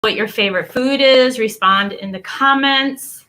what your favorite food is. Respond in the comments.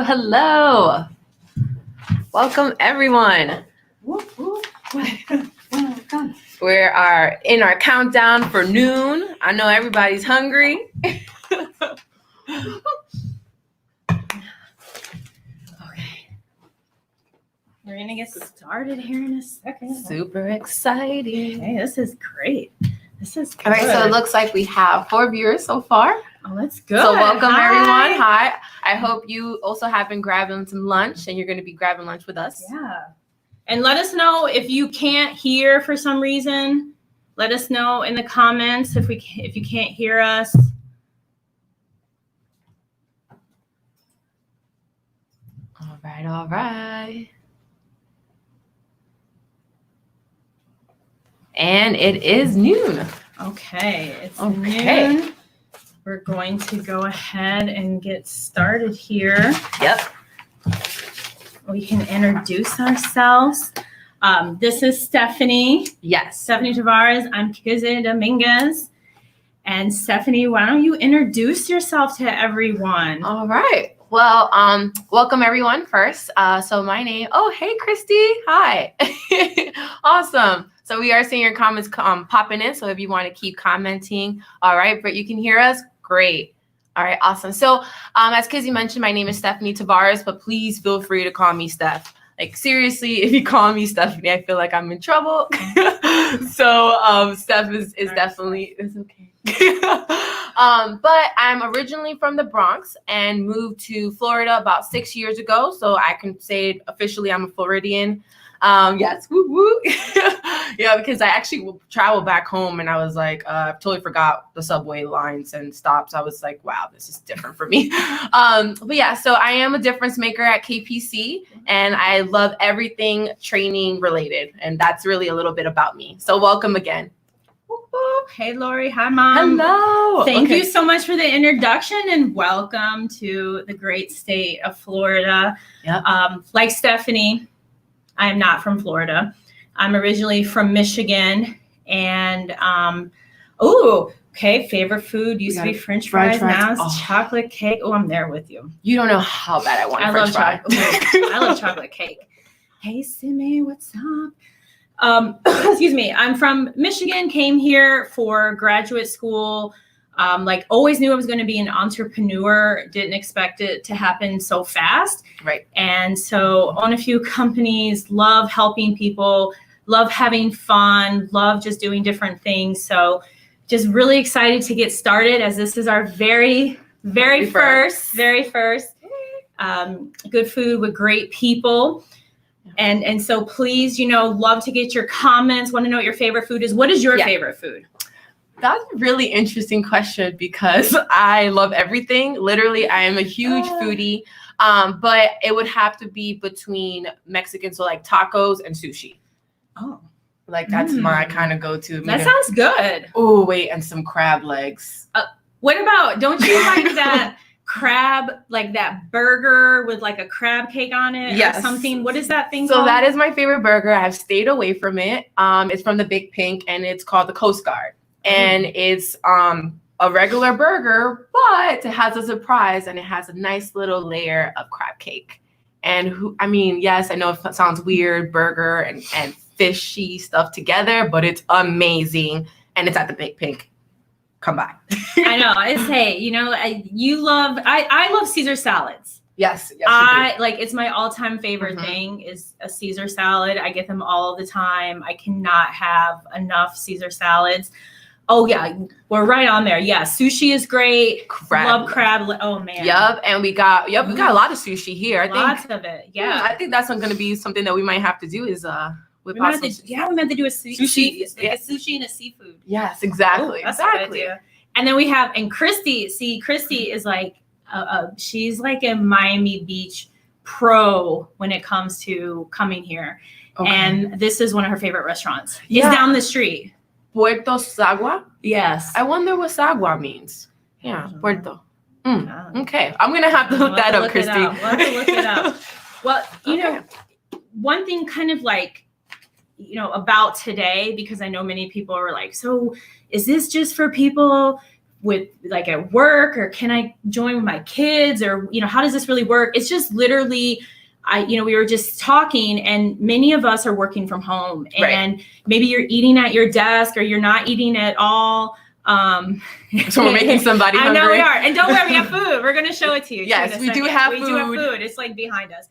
Hello. Welcome, everyone. We are in our countdown for noon. I know everybody's hungry. Okay. We're going to get started here in a second. Super exciting. Hey, this is great. This is good. All right, so it looks like we have 4 viewers so far. Oh, that's good. So welcome, Hi. everyone. Hi. I hope you also have been grabbing some lunch, and you're going to be grabbing lunch with us. Yeah. And let us know if you can't hear for some reason. Let us know in the comments if you can't hear us. All right. And it is noon. Okay, it's Okay. noon. We're going to go ahead and get started here. Yep. We can introduce ourselves. This is Stephanie. Yes. Stephanie Tavares. I'm Kizzy Dominguez. And Stephanie, why don't you introduce yourself to everyone? All right. Well, welcome everyone first. So my name, hey, Christy. Hi. Awesome. So we are seeing your comments popping in. So if you want to keep commenting, all right, but you can hear us, great. All right, awesome. So as Kizzy mentioned, my name is Stephanie Tavares, but please feel free to call me Steph. Like seriously, if you call me Stephanie, I feel like I'm in trouble. So Steph is definitely, it's okay. But I'm originally from the Bronx and moved to Florida about 6 years ago. So I can say officially I'm a Floridian. Yes, woo woo. Yeah, because I actually traveled back home and I was like, I totally forgot the subway lines and stops. I was like, wow, this is different for me. But yeah, so I am a difference maker at KPC and I love everything training related. And that's really a little bit about me. So welcome again. Hey, Lori. Hi, Mom. Hello. Thank you so much for the introduction and welcome to the great state of Florida. Yep. Like Stephanie, I am not from Florida. I'm originally from Michigan. And, favorite food used to be French fries. Now it's chocolate cake. Oh, I'm there with you. You don't know how bad I want French fries. I love chocolate cake. Hey, Simi, what's up? Excuse me. I'm from Michigan, came here for graduate school. Always knew I was going to be an entrepreneur. Didn't expect it to happen so fast. Right. And so own a few companies, love helping people, love having fun, love just doing different things. So just really excited to get started as this is our very first good food with great people. And so please, love to get your comments. Want to know what your favorite food is. What is your favorite food? That's a really interesting question because I love everything. Literally, I am a huge foodie. But it would have to be between Mexican, so like tacos and sushi. Oh. Like that's my kind of go-to. That sounds good. Oh, wait, and some crab legs. What about, don't you like that crab, like that burger with like a crab cake on it or something? What is that thing called? So that is my favorite burger. I've stayed away from it. It's from the Big Pink and it's called the Coast Guard. And it's a regular burger, but it has a surprise and it has a nice little layer of crab cake. And yes, I know it sounds weird, burger and fishy stuff together, but it's amazing. And it's at the Big Pink. Come by. I know. I say, I love Caesar salads. Yes. It's my all-time favorite thing is a Caesar salad. I get them all the time. I cannot have enough Caesar salads. Oh yeah, we're right on there. Yeah, sushi is great. Love crab. Oh man. Yep, and we got a lot of sushi here. Lots of it. Yeah, I think that's going to be something that we might have to do is we meant to do a sushi. A sushi and a seafood. Yes, exactly. That's a good idea. And then we have Christy. See, Christy is like she's like a Miami Beach pro when it comes to coming here, and this is one of her favorite restaurants. It's down the street. Puerto Sagua? Yes. I wonder what Sagua means. Yeah, Puerto. Okay, I'm going to have to look that up, Christy. We'll have to look it up. Well, one thing kind of like, about today, because I know many people are like, so is this just for people with like at work, or can I join with my kids, or, how does this really work? It's just literally we were just talking, and many of us are working from home, and maybe you're eating at your desk or you're not eating at all. So we're making somebody hungry. I know we are. And don't worry, we have food. We're going to show it to you. Yes, we do have food. We do have food. It's like behind us.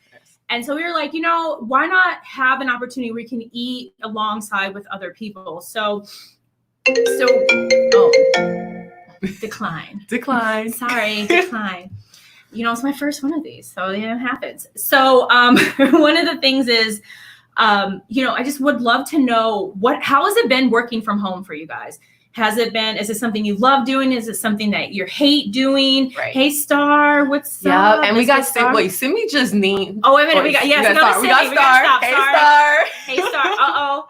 And so we were like, why not have an opportunity where you can eat alongside with other people? So decline. Sorry, decline. It's my first one of these, so it happens. So one of the things is, I just would love to know how has it been working from home for you guys? Is it something you love doing? Is it something that you hate doing? Right. Hey, Star, what's up? Yeah, and we got Star. Wait, Simi just named. Oh, wait a minute. We got Star. We got Star. Hey, Star. Hey, Star. Uh-oh.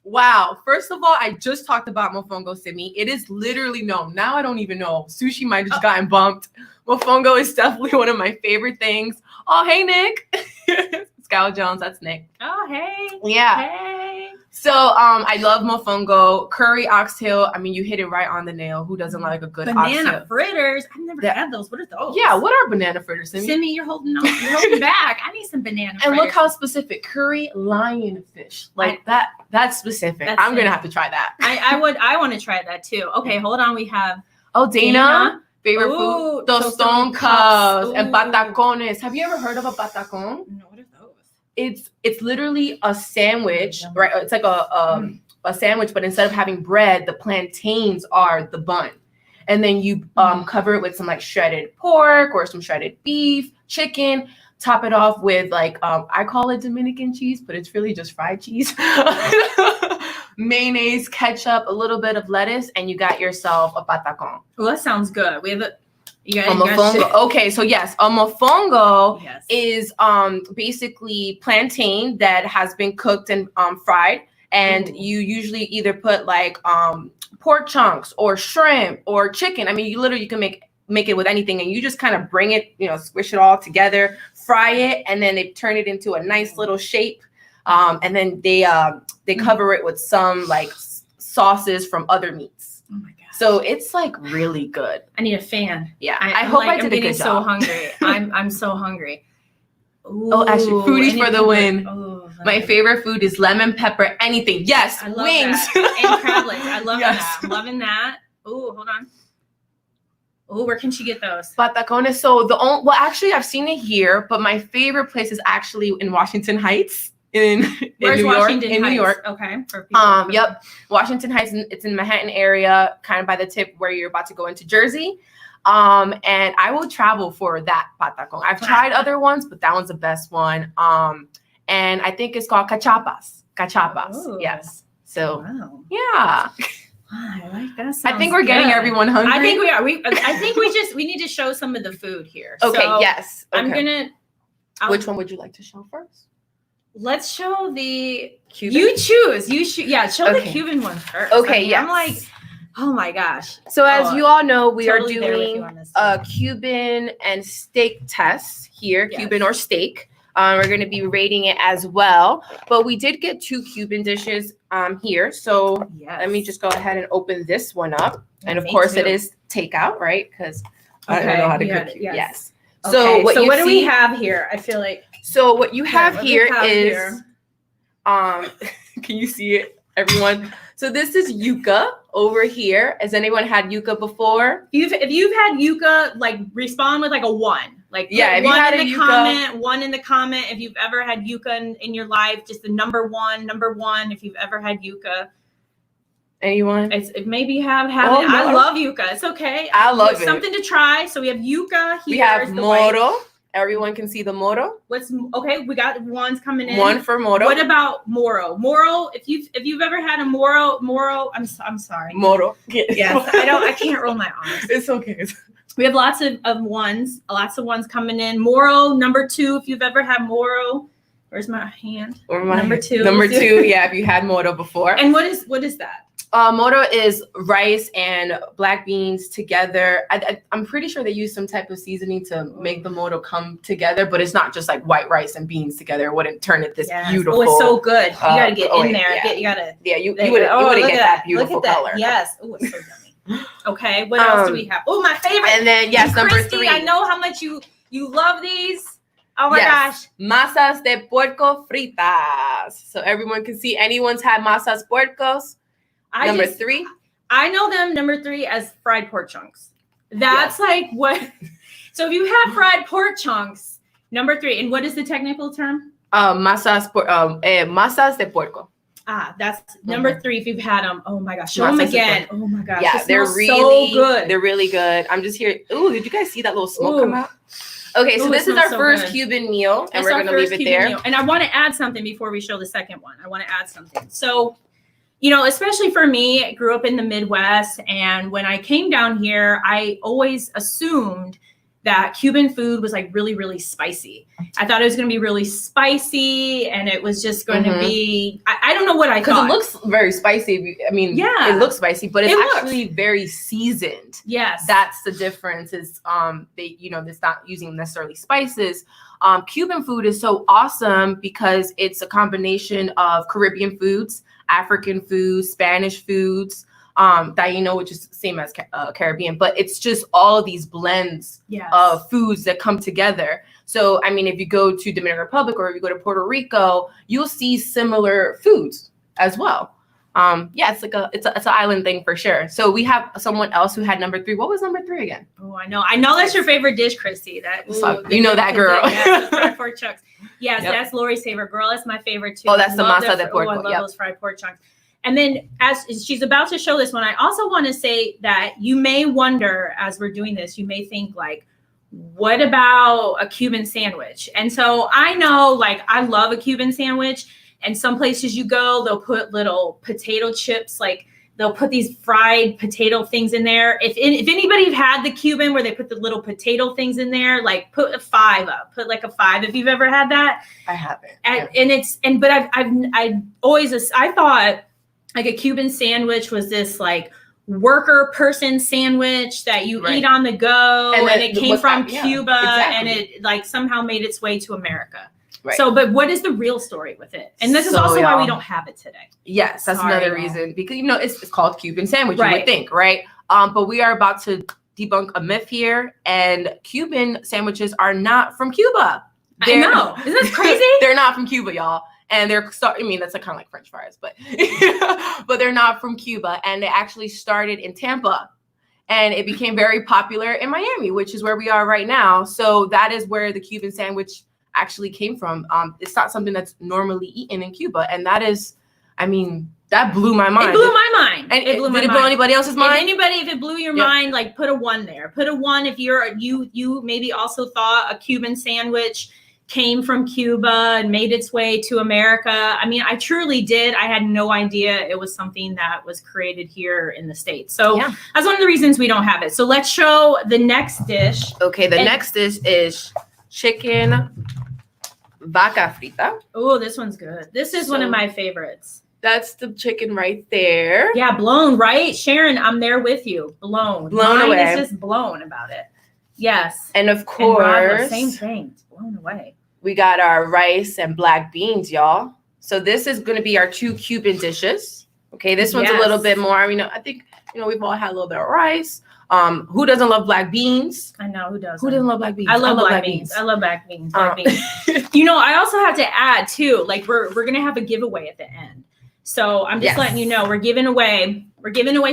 Wow. First of all, I just talked about Mofongo Simi. It is literally known. Now I don't even know. Sushi might have just gotten bumped. Mofongo is definitely one of my favorite things. Oh, hey, Nick. Scout Jones, that's Nick. Oh, hey. Yeah. Hey. So I love Mofongo. Curry oxtail. You hit it right on the nail. Who doesn't like a good oxtail? Banana fritters. I've never had those. What are those? Yeah, what are banana fritters, Simi? Simi, you're holding back. I need some banana fritters. And look how specific. Curry lionfish. That's specific. I'm going to have to try that. I want to try that too. Okay, hold on. We have Dana. Favorite food? Tostón cups and Ooh. patacones. Have you ever heard of a patacon? No, what are those? It's literally a sandwich, right? It's like a sandwich, but instead of having bread, the plantains are the bun. And then you cover it with some like shredded pork or some shredded beef, chicken. Top it off with I call it Dominican cheese, but it's really just fried cheese. Mayonnaise, ketchup, a little bit of lettuce, and you got yourself a patacon. Well, that sounds good. We have a mofongo. Okay, so yes, a mofongo Yes. is basically plantain that has been cooked and fried, and you usually either put pork chunks or shrimp or chicken. You can make it with anything, and you just kind of bring it, squish it all together, fry it, and then they turn it into a nice little shape. And then they cover it with some sauces from other meats. Oh my god! So it's really good. I need a fan. Yeah, I hope I did a good job. I'm getting so hungry. I'm so hungry. Ooh, oh, Ashley, foodies for the win. Oh, my favorite food is lemon pepper anything. Yes, I love wings that. And crab legs. I love Yes. that. I'm loving that. Oh, hold on. Oh, where can she get those? Patacones. So actually, I've seen it here, but my favorite place is actually in Washington Heights. In Where's New Washington York, in Heights? New York. Okay. For people Yep. Washington Heights. It's in Manhattan area, kind of by the tip where you're about to go into Jersey. And I will travel for that patacon. I've tried other ones, but that one's the best one. And I think it's called cachapas. Ooh. Yes. So Wow. yeah. I like that. I think we're getting everyone hungry. I think we are. I think we need to show some of the food here. Okay. So Yes. Okay. I'm gonna. Which one would you like to show first? Let's show the Cuban? You choose. You should. Yeah, show the Okay. Cuban one first. Okay, I'm yes. like, oh my gosh. So as you all know, we totally are there with doing you on this a one. Cuban and steak test here, Yes. Cuban or steak. We're going to be rating it as well. But we did get 2 Cuban dishes here. So Yes. let me just go ahead and open this one up. And of Me course, too. it is takeout, right? Because I don't Okay, know how to you cook. had it, yes. Yes. So what you what do we see- have here? I feel like So what you have what do we here have is, here? can you see it, everyone? So this is yuca over here. Has anyone had yuca before? if you've had yuca, like respond with like a 1. Like put Yeah, if you one had in a the yuca- comment, 1 in the comment. If you've ever had yuca in your life, just the number one. If you've ever had yuca, Anyone? maybe you have. Oh, no. I love yuca. It's okay. I love It's it. something to try. So we have yuca here. We have is the white. moro. Everyone can see the moro. What's okay? We got ones coming in. 1 for moro. What about moro? Moro. If you've ever had a moro. I'm sorry. moro? Yes, I can't roll my R's. It's okay. We have lots of ones coming in. Moro, number 2, if you've ever had moro. Where's my hand? Number 2. Number 2, yeah, if you had moro before. And what is that? Moro is rice and black beans together. I'm pretty sure they use some type of seasoning to make the moro come together, but it's not just like white rice and beans together. It wouldn't turn it this Yes. beautiful. Oh, it's so good. You gotta get in yeah, there. yeah. You gotta. Yeah, you There wouldn't go. get Look that at beautiful Look at color. that. Yes. Oh, it's so yummy. Okay, what else do we have? Oh, my favorite. And then yes, And number Christy, 3. I know how much you love these. Oh my Yes. gosh. Masas de puerco fritas. So everyone can see. Anyone's had masas puercos? Number 3. I know them number 3 as fried pork chunks. That's like what. So if you have fried pork chunks, number 3, and what is the technical term? Masas de puerco. That's number 3. If you've had them, oh my gosh, show them Masas de again. Oh my gosh, Yeah, this they're smells really so good. They're really good. I'm just here. Ooh, did you guys see that little smoke Ooh. come out? Okay, so Ooh, it this is smells our so first good. Cuban meal, and That's we're our gonna leave first it Cuban there. meal. And I want to add something before we show the second one. I want to add something. So, especially for me, I grew up in the Midwest, and when I came down here, I always assumed that Cuban food was like really, really spicy. I thought it was going to be really spicy, and it was just going to be, I don't know what I Because thought. it looks very spicy. I mean, Yeah. it looks spicy, but it's It looks. actually very seasoned. Yes. That's the difference. Is it's not using necessarily spices. Cuban food is so awesome because it's a combination of Caribbean foods, African foods, Spanish foods, Taino, which is the same as Caribbean, but it's just all of these blends yes. of foods that come together. So, I mean, if you go to Dominican Republic or if you go to Puerto Rico, you'll see similar foods as well. It's like it's an island thing for sure. So we have someone else who had number 3. What was number 3 again? Oh, I know that's your favorite dish, Christy. You know that girl. Yes, the fried pork chunks. Yes, Yep. that's Lori's favorite. Girl, that's my favorite too. Oh, that's the Love masa de porco. I love Yep. those fried pork chunks. And then as she's about to show this one, I also want to say that you may wonder as we're doing this, you may think like, what about a Cuban sandwich? And so I know, like, I love a Cuban sandwich. And some places you go, they'll put little potato chips, like they'll put these fried potato things in there. If anybody's had the Cuban where they put the little potato things in there, like put a 5 up, put like a 5 if you've ever had that. I haven't. But I thought like a Cuban sandwich was this like worker person sandwich that you Right. eat on the go, And and then it came what's from that? Yeah, Cuba, and exactly. it like somehow made its way to America. Right. So, but what is the real story with it? And this is So, also why we y'all, don't have it today. Yes, that's Sorry, another y'all. reason because it's called Cuban sandwich. You Right. would think, right? But we are about to debunk a myth here, and Cuban sandwiches are not from Cuba. I know. Isn't this crazy? They're not from Cuba, y'all. And that's kind of like French fries, but but they're not from Cuba. And they actually started in Tampa, and it became very popular in Miami, which is where we are right now. So that is where the Cuban sandwich actually came from. It's not something that's normally eaten in Cuba, and that is, that blew my mind. It blew my mind. And it blew my did it mind. blow anybody else's mind? If it blew your Yep. mind, like put a 1 there. Put a 1 if you maybe also thought a Cuban sandwich came from Cuba and made its way to America. I truly did. I had no idea it was something that was created here in the States. So Yeah. that's one of the reasons we don't have it. So let's show the next dish. Okay, the next dish is chicken vaca frita. Oh, this one's good. This is one of So- my favorites. That's the chicken right there. Yeah, blown, right? Sharon, I'm there with you. Blown. Blown Mine away. is just blown about it. Yes. And of And Robert, course, same thing. It's blown away. we got our rice and black beans, y'all. So this is going to be our 2 Cuban dishes. Okay, this one's a little bit more. I mean, I think we've all had a little bit of rice. Who doesn't love black beans? I know who doesn't. Who doesn't love black beans? I love black beans. I love black beans. Black beans. I also have to add too. Like we're gonna have a giveaway at the end, so I'm just letting you know we're giving away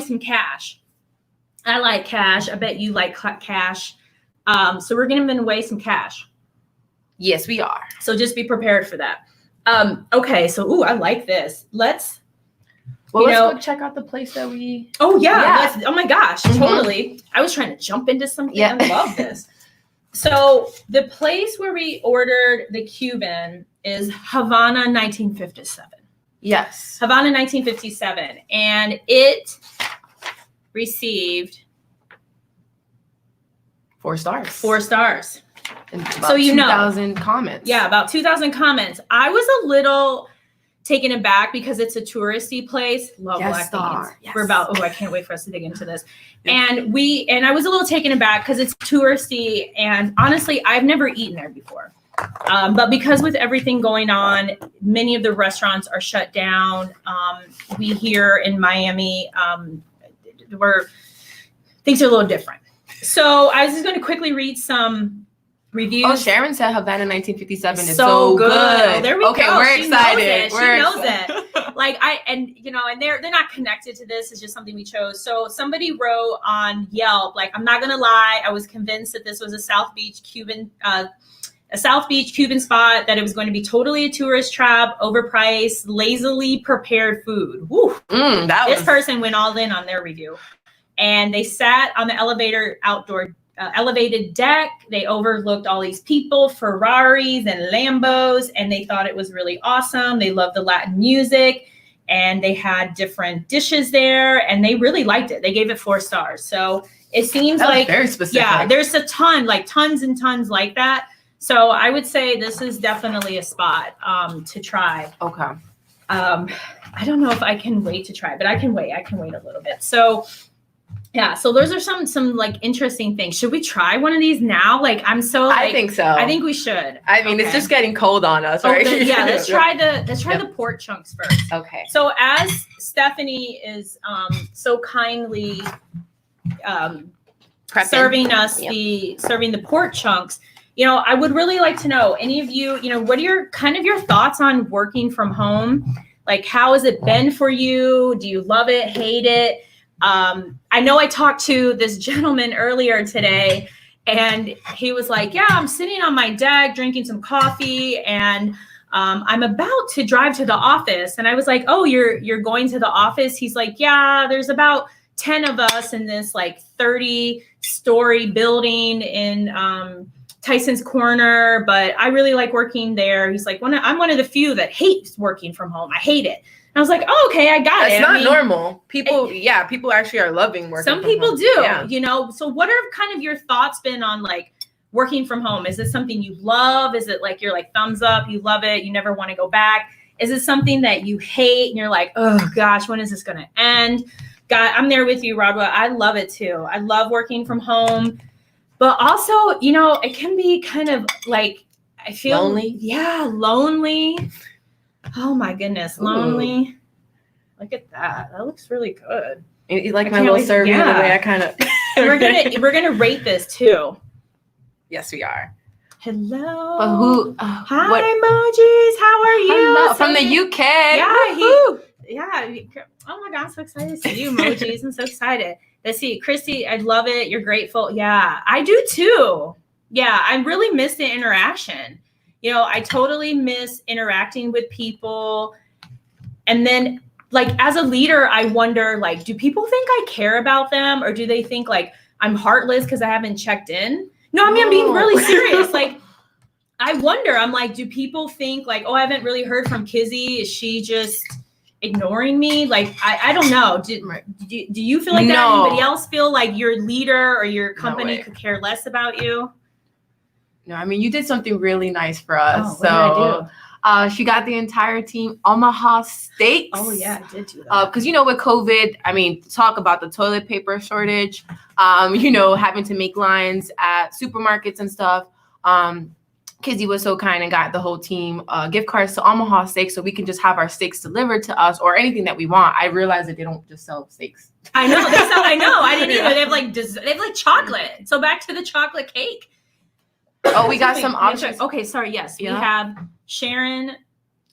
some cash. I like cash. I bet you like cash. So we're giving away some cash. Yes, we are. So just be prepared for that. Okay. So I like this. Let's go check out the place that we. Oh yeah. Oh my gosh. Totally. I was trying to jump into something. Yeah. I love this. So the place where we ordered the Cuban is Havana 1957. Yes. Havana 1957. And it received 4 stars. 4 stars. And so 2,000 comments. Yeah, about 2,000 comments. I was a little taken aback because it's a touristy place. Love black beans. Yes. We're about. I can't wait for us to dig into this. And I was a little taken aback because it's touristy, and honestly, I've never eaten there before. But because with everything going on, many of the restaurants are shut down. We here in Miami, where things are a little different. So I was just going to quickly read some reviews. Oh, Sharon said Havana 1957 is so good. Oh, there we go. We're excited. She knows it. Like and they're not connected to this. It's just something we chose. So somebody wrote on Yelp, like, I'm not gonna lie, I was convinced that this was a South Beach Cuban spot, that it was going to be totally a tourist trap, overpriced, lazily prepared food. Woo. This person went all in on their review. And they sat on the elevated deck. They overlooked all these people, Ferraris and Lambos, and they thought it was really awesome. They loved the Latin music, and they had different dishes there, and they really liked it. They gave it 4 stars. So it seems like very specific. Yeah, there's a ton, like tons and tons like that. So I would say this is definitely a spot to try. Okay. I don't know if I can wait to try, but I can wait. I can wait a little bit. So. Yeah, so those are some like interesting things. Should we try one of these now? Like, I'm so like, I think so. I think we should. I mean, it's just getting cold on us, right? Let's try the pork chunks first. Okay. So as Stephanie is so kindly serving the pork chunks, I would really like to know, any of you, what are your thoughts on working from home? Like, how has it been for you? Do you love it, hate it? I know I talked to this gentleman earlier today, and he was like, yeah, I'm sitting on my deck drinking some coffee, and I'm about to drive to the office. And I was like, oh, you're going to the office? He's like, yeah, there's about 10 of us in this like 30-story building in Tyson's Corner, but I really like working there. He's like, I'm one of the few that hates working from home. I hate it. I was like, oh, okay, I got it. It's not normal. People actually are loving working from home. Some people do, So what are kind of your thoughts been on like working from home? Is this something you love? Is it like you're like thumbs up, you love it, you never want to go back? Is it something that you hate and you're like, oh gosh, when is this going to end? God, I'm there with you, Rodwa. I love it too. I love working from home. But also, it can be kind of like, I feel lonely. Yeah, lonely. Oh my goodness, lonely. Ooh. Look at that. That looks really good. You like my little serving the way I kind of. we're gonna rate this too. Yes, we are. Hello. But who? Hi, emojis. How are you? Hello. From the UK. Yeah. Oh my God, I'm so excited to see you, emojis. I'm so excited. Let's see, Christy. I love it. You're grateful. Yeah, I do too. Yeah, I really miss the interaction. I totally miss interacting with people. And then, like, as a leader, I wonder, like, do people think I care about them? Or do they think, like, I'm heartless because I haven't checked in? No, I mean, I'm being really serious. Like, I wonder, I'm like, do people think, like, oh, I haven't really heard from Kizzy? Is she just ignoring me? Like, I don't know. Do you feel like that? Anybody else feel like your leader or your company could care less about you? No, I mean, you did something really nice for us. What did I do? She got the entire team Omaha steaks. Oh, yeah, I did do that. Because, with COVID, I mean, talk about the toilet paper shortage, having to make lines at supermarkets and stuff. Kizzy was so kind and got the whole team gift cards to Omaha Steaks, so we can just have our steaks delivered to us or anything that we want. I realized that they don't just sell steaks. I know. I know. I didn't Yeah. either. They have like chocolate. So back to the chocolate cake. Oh, we got some Excuse me. options. Okay, sorry. Yes, Yeah. we have Sharon.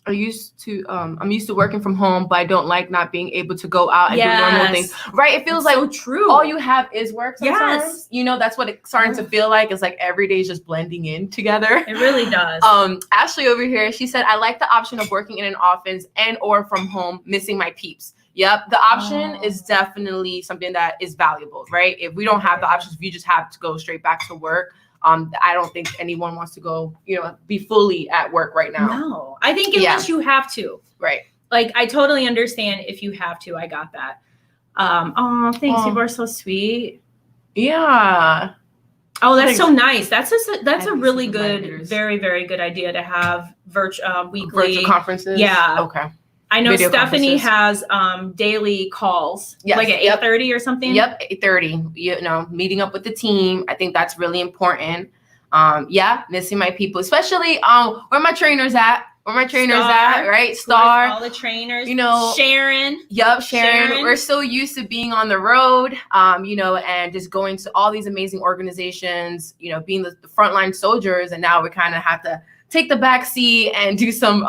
I'm used to working from home, but I don't like not being able to go out and do normal things. Right? It feels That's like so true. all you have is work sometimes. Yes. You know, that's what it's starting to feel like. It's like every day is just blending in together. It really does. Ashley over here, she said, I like the option of working in an office and or from home, missing my peeps. Yep. The option is definitely something that is valuable, right? If we don't have the options, if you just have to go straight back to work, I don't think anyone wants to go, be fully at work right now. No, I think unless you have to. Right. Like, I totally understand if you have to. I got that. Thanks. You are so sweet. Yeah. Oh, that's so nice. That's a really some good, reminders. very, very good idea to have weekly Virtual conferences. Yeah. Okay. I know Video Stephanie conferences. has daily calls, Yes, like at yep. 8:30 or something. Yep, 8:30. Meeting up with the team. I think that's really important. Missing my people, especially where my trainers at. Right? Star. All the trainers. Sharon. Sharon. Yep, Sharon. We're so used to being on the road, and just going to all these amazing organizations, being the frontline soldiers, and now we kind of have to take the back seat and do some,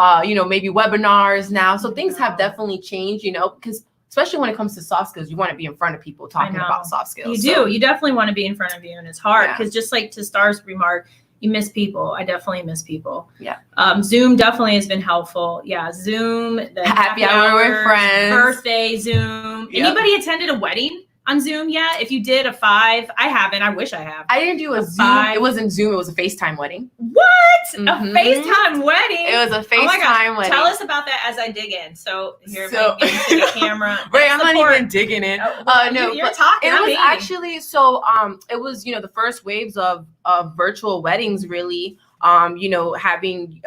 maybe webinars now. So things have definitely changed, because especially when it comes to soft skills, you want to be in front of people talking about soft skills. You do. You definitely want to be in front of you, and it's hard Yeah. because just like to Star's remark, you miss people. I definitely miss people. Yeah. Zoom definitely has been helpful. Yeah. Zoom, the Happy hour with friends. Birthday Zoom. Yep. Anybody attended a wedding on Zoom yet? If you did a 5, I haven't. I wish I have. I didn't do a Zoom. 5. It wasn't Zoom. It was a FaceTime wedding. What? Mhm. A FaceTime wedding? It was a Oh my gosh. FaceTime wedding. Tell us about that as I dig in. So here, So- into the camera. Right, I'm not Support. even digging in. No, You're but talking. it I'm was eating. actually it was the first waves of virtual weddings really. Having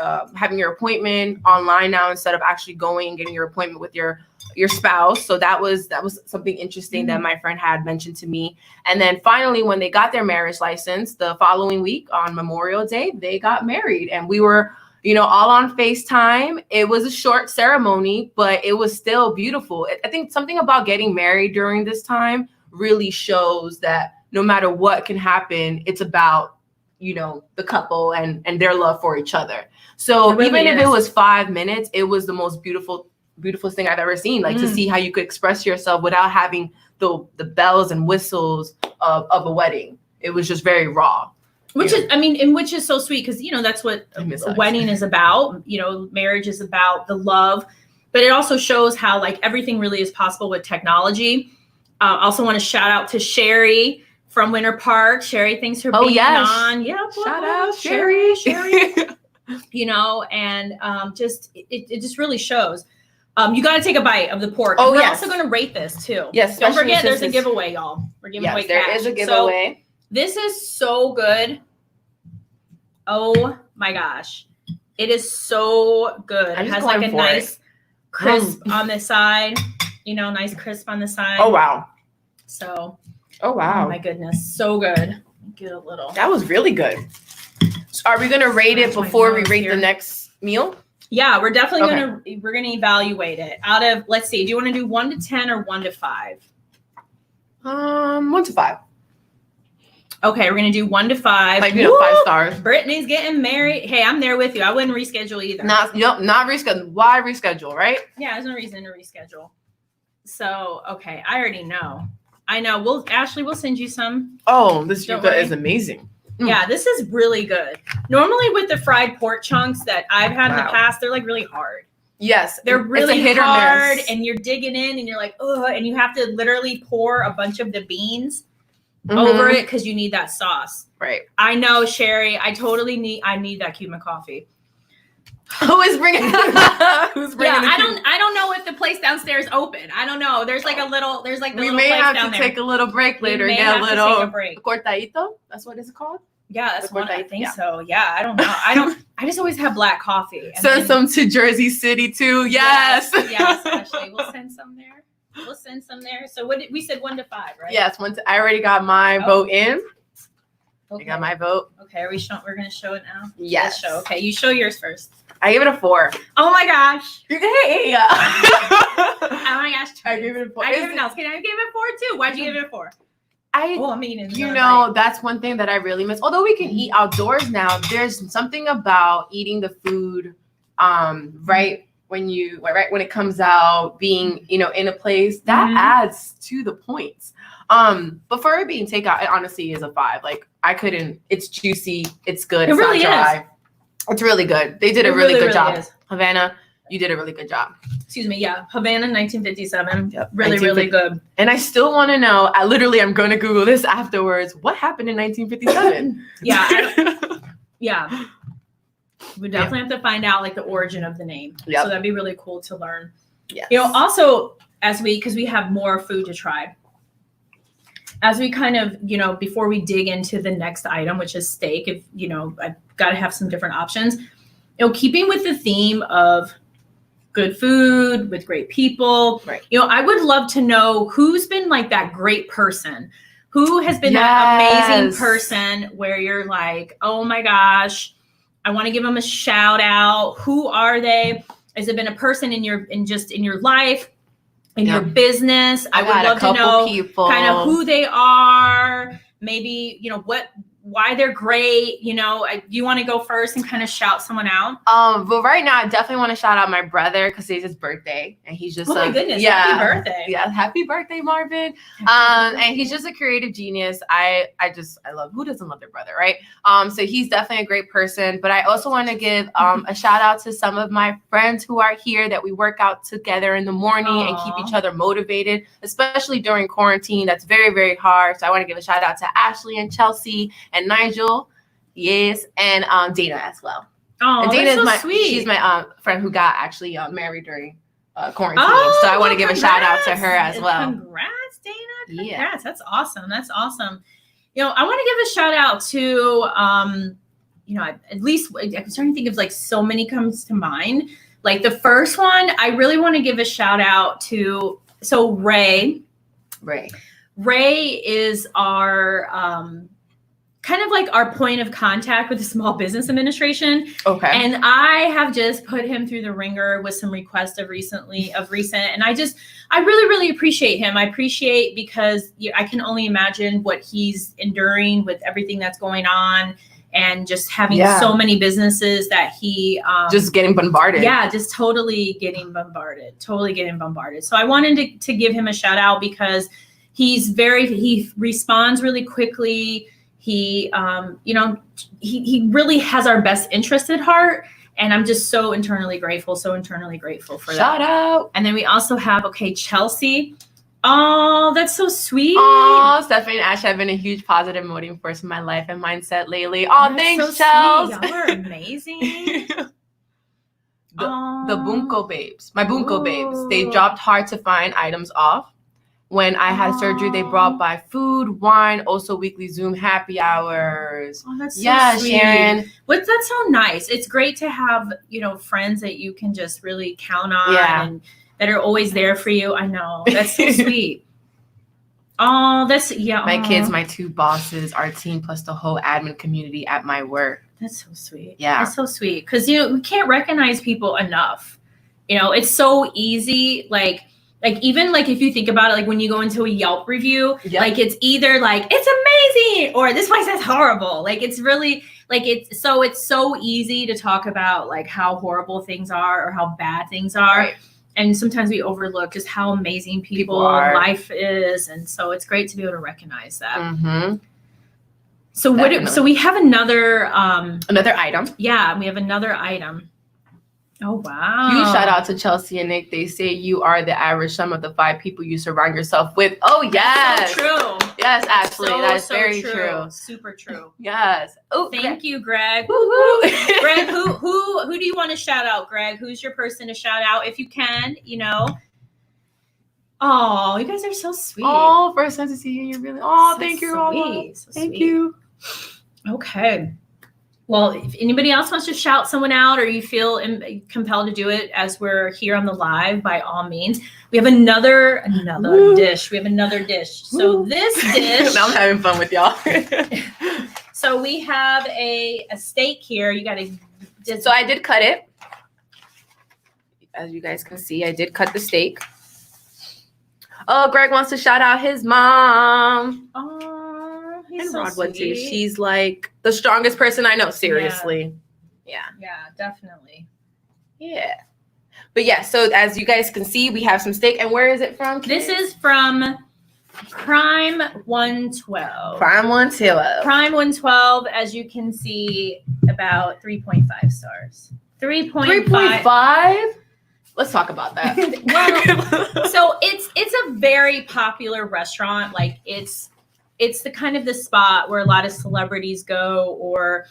your appointment online now instead of actually going and getting your appointment with your spouse. So that was something interesting that my friend had mentioned to me. And then finally, when they got their marriage license the following week on Memorial Day, they got married, and we were all on FaceTime. It was a short ceremony, but it was still beautiful. I think something about getting married during this time really shows that no matter what can happen, it's about the couple and their love for each other. So It really even if is. it was 5 minutes, it was the most beautiful thing I've ever seen. Like to see how you could express yourself without having the bells and whistles of a wedding. It was just very raw. Which is so sweet because that's what I miss a ice. wedding is about. Marriage is about the love, but it also shows how like everything really is possible with technology. Also want to shout out to Sherry from Winter Park. Sherry, thanks for being on. Yeah, Shout out, Sherry. Sherry. Just it just really shows. You got to take a bite of the pork. Oh, We're yes. also going to rate this too. Yes, Don't especially forget, there's a since it's- giveaway, y'all. We're giving away Yes, there cash. is a So, giveaway. this is so good. Oh my gosh. It is so good. I'm It just has like going a for nice crisp on the side. Nice crisp on the side. Oh wow. So, Oh wow. oh my goodness. So good. Get a little. That was really good. So are we gonna rate it Scratch my before we nose rate here. the next meal? Yeah, we're definitely Okay. we're gonna evaluate it. Out of, let's see, do you want to do 1 to 10 or 1 to 5? 1 to 5. Okay, we're gonna do 1 to 5. Like Woo! 5 stars. Brittany's getting married. Hey, I'm there with you. I wouldn't reschedule either. Not reschedule. Why reschedule, right? Yeah, there's no reason to reschedule. So, okay, I already know. I know. Ashley, we'll send you some. Oh, this Don't yuca worry. is amazing. Mm. Yeah, this is really good. Normally with the fried pork chunks that I've had in the Wow. past, they're like really hard. Yes, They're it's a really hit or hard, miss. and you're digging in, and you're like, oh, and you have to literally pour a bunch of the beans Mhm. over it because you need that sauce. Right. I know, Sherry. I need that Cuban coffee. Who is bringing? Who's bringing? Yeah, the cube? I don't know if the place downstairs open. I don't know. There's like there's like the We little may place have down to there. take a little break We later. may Get have a to little take a break. cortadito. That's what it's called. Yeah, that's The one. I cortadito, think yeah. so. Yeah, I don't know. I just always have black coffee. and Send then- some to Jersey City too. Yes. Yes, Ashley. We'll send some there. We'll send some there. So what did we said 1 to 5, right? Yes. I already got my Oh. vote in. I got my vote. Okay, are we showing? We're gonna show it now. Yes. Let's show. Okay, you show yours first. I give it a 4. Oh my gosh. Hey. Oh my gosh. I gave it a 4. I gave it else. Can I give it 4 too? Why'd you give it a 4? Oh, I'm eating. That's one thing that I really miss. Although we can eat outdoors now, there's something about eating the food right when it comes out, being, in a place that adds to the points. But for it being takeout, it honestly is a 5. Like it's juicy, it's good, it's really not dry. It's really good. They did a really good job. Is. Havana, you did a really good job. Excuse me, yeah. Havana 1957. Yep. Really good. And I still want to know, I'm going to Google this afterwards. What happened in 1957? Yeah. We definitely have to find out like the origin of the name. Yep. So that'd be really cool to learn. Yes. Also because we have more food to try. As we kind of, before we dig into the next item, which is steak, I've got to have some different options. Keeping with the theme of good food with great people, right? I would love to know who's been like that great person, who has been that amazing person where you're like, oh my gosh, I want to give them a shout out. Who are they? Has it been a person in your life? In your business? I would love to know people. Kind of who they are, maybe, why they're great. You want to go first and kind of shout someone out? But right now I definitely want to shout out my brother because it's his birthday and he's just my goodness, happy birthday. Yeah, happy birthday, Marvin. And he's just a creative genius. I love, who doesn't love their brother, right? So he's definitely a great person. But I also want to give a shout out to some of my friends who are here that we work out together in the morning and keep each other motivated, especially during quarantine. That's very, very hard. So I want to give a shout out to Ashley and Chelsea and Nigel, yes, and Dana as well. Oh, and Dana is sweet. She's my friend who got actually married during quarantine. So I want to give a shout out to her as well. Congrats, Dana. Congrats. Yeah. That's awesome. That's awesome. I want to give a shout out to, at least I'm starting to think of like so many comes to mind. Like the first one, I really want to give a shout out to, Ray. Ray is our, kind of like our point of contact with the Small Business Administration. Okay. And I have just put him through the ringer with some requests of recent. And I really, really appreciate him. I appreciate because I can only imagine what he's enduring with everything that's going on and just having so many businesses that he just getting bombarded. Yeah, just totally getting bombarded. So I wanted to give him a shout out because he responds really quickly. He, he really has our best interest at heart. And I'm just so internally grateful for that. Shout out. And then we also have, Chelsea. Oh, that's so sweet. Oh, Stephanie and Ash have been a huge positive motivating force in my life and mindset lately. Oh, thanks, Chelsea. Y'all are amazing. The Bunko babes, my Bunko babes, they dropped hard to find items off. When I had surgery, they brought by food, wine, also weekly Zoom happy hours. Oh, that's so sweet. Sharon. That's so nice. It's great to have, friends that you can just really count on and that are always there for you. I know. That's so sweet. Oh, my kids, my 2 bosses, our team, plus the whole admin community at my work. That's so sweet. Yeah. That's so sweet. Because, we can't recognize people enough. It's so easy. Like even like if you think about it, like when you go into a Yelp review, like it's either like it's amazing or this place is horrible. Like it's really like it's so easy to talk about like how horrible things are or how bad things are. Right. And sometimes we overlook just how amazing people life is. And so it's great to be able to recognize that. Mm-hmm. So we have another item. Yeah, we have another item. Oh, wow. Huge shout out to Chelsea and Nick. They say you are the average sum of the 5 people you surround yourself with. Oh, yes. That's so true. Yes, Ashley. That's very true. Super true. Yes. Oh, thank you, Greg. Woo-hoo. Greg, who do you want to shout out, Greg? Who's your person to shout out if you can, Oh, you guys are so sweet. Oh, first time to see you. You're really, so thank you, Rolla. Thank you. Okay. Well, if anybody else wants to shout someone out or you feel compelled to do it as we're here on the live, by all means. We have another dish. So this dish. Now I'm having fun with y'all. So we have a steak here. You got to. So I did cut it. As you guys can see, I did cut the steak. Oh, Greg wants to shout out his mom. Oh, he's And so Rod would too. sweet. She's like the strongest person I know. Seriously. Yeah. Yeah, definitely. Yeah. But yeah, so as you guys can see, we have some steak. And where is it from? This is from Prime 112. Prime 112. Prime 112, as you can see, about 3.5 stars. 3.5. 3.5? Let's talk about that. Well, so it's a very popular restaurant. Like it's the kind of the spot where a lot of celebrities go, or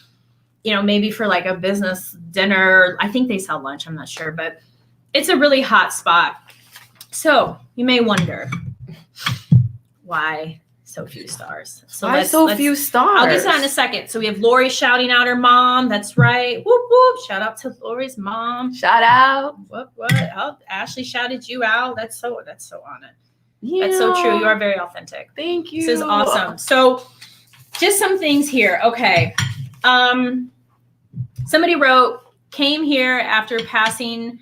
maybe for like a business dinner. I think they sell lunch, I'm not sure, but it's a really hot spot. So you may wonder why so few stars. So why so few stars? I'll get to that in a second. So we have Lori shouting out her mom. That's right. Whoop whoop. Shout out to Lori's mom. Shout out. What? Oh, Ashley shouted you out. That's so on it. Yeah. That's so true. You are very authentic. Thank you. This is awesome. So just some things here. Okay. Somebody wrote, came here after passing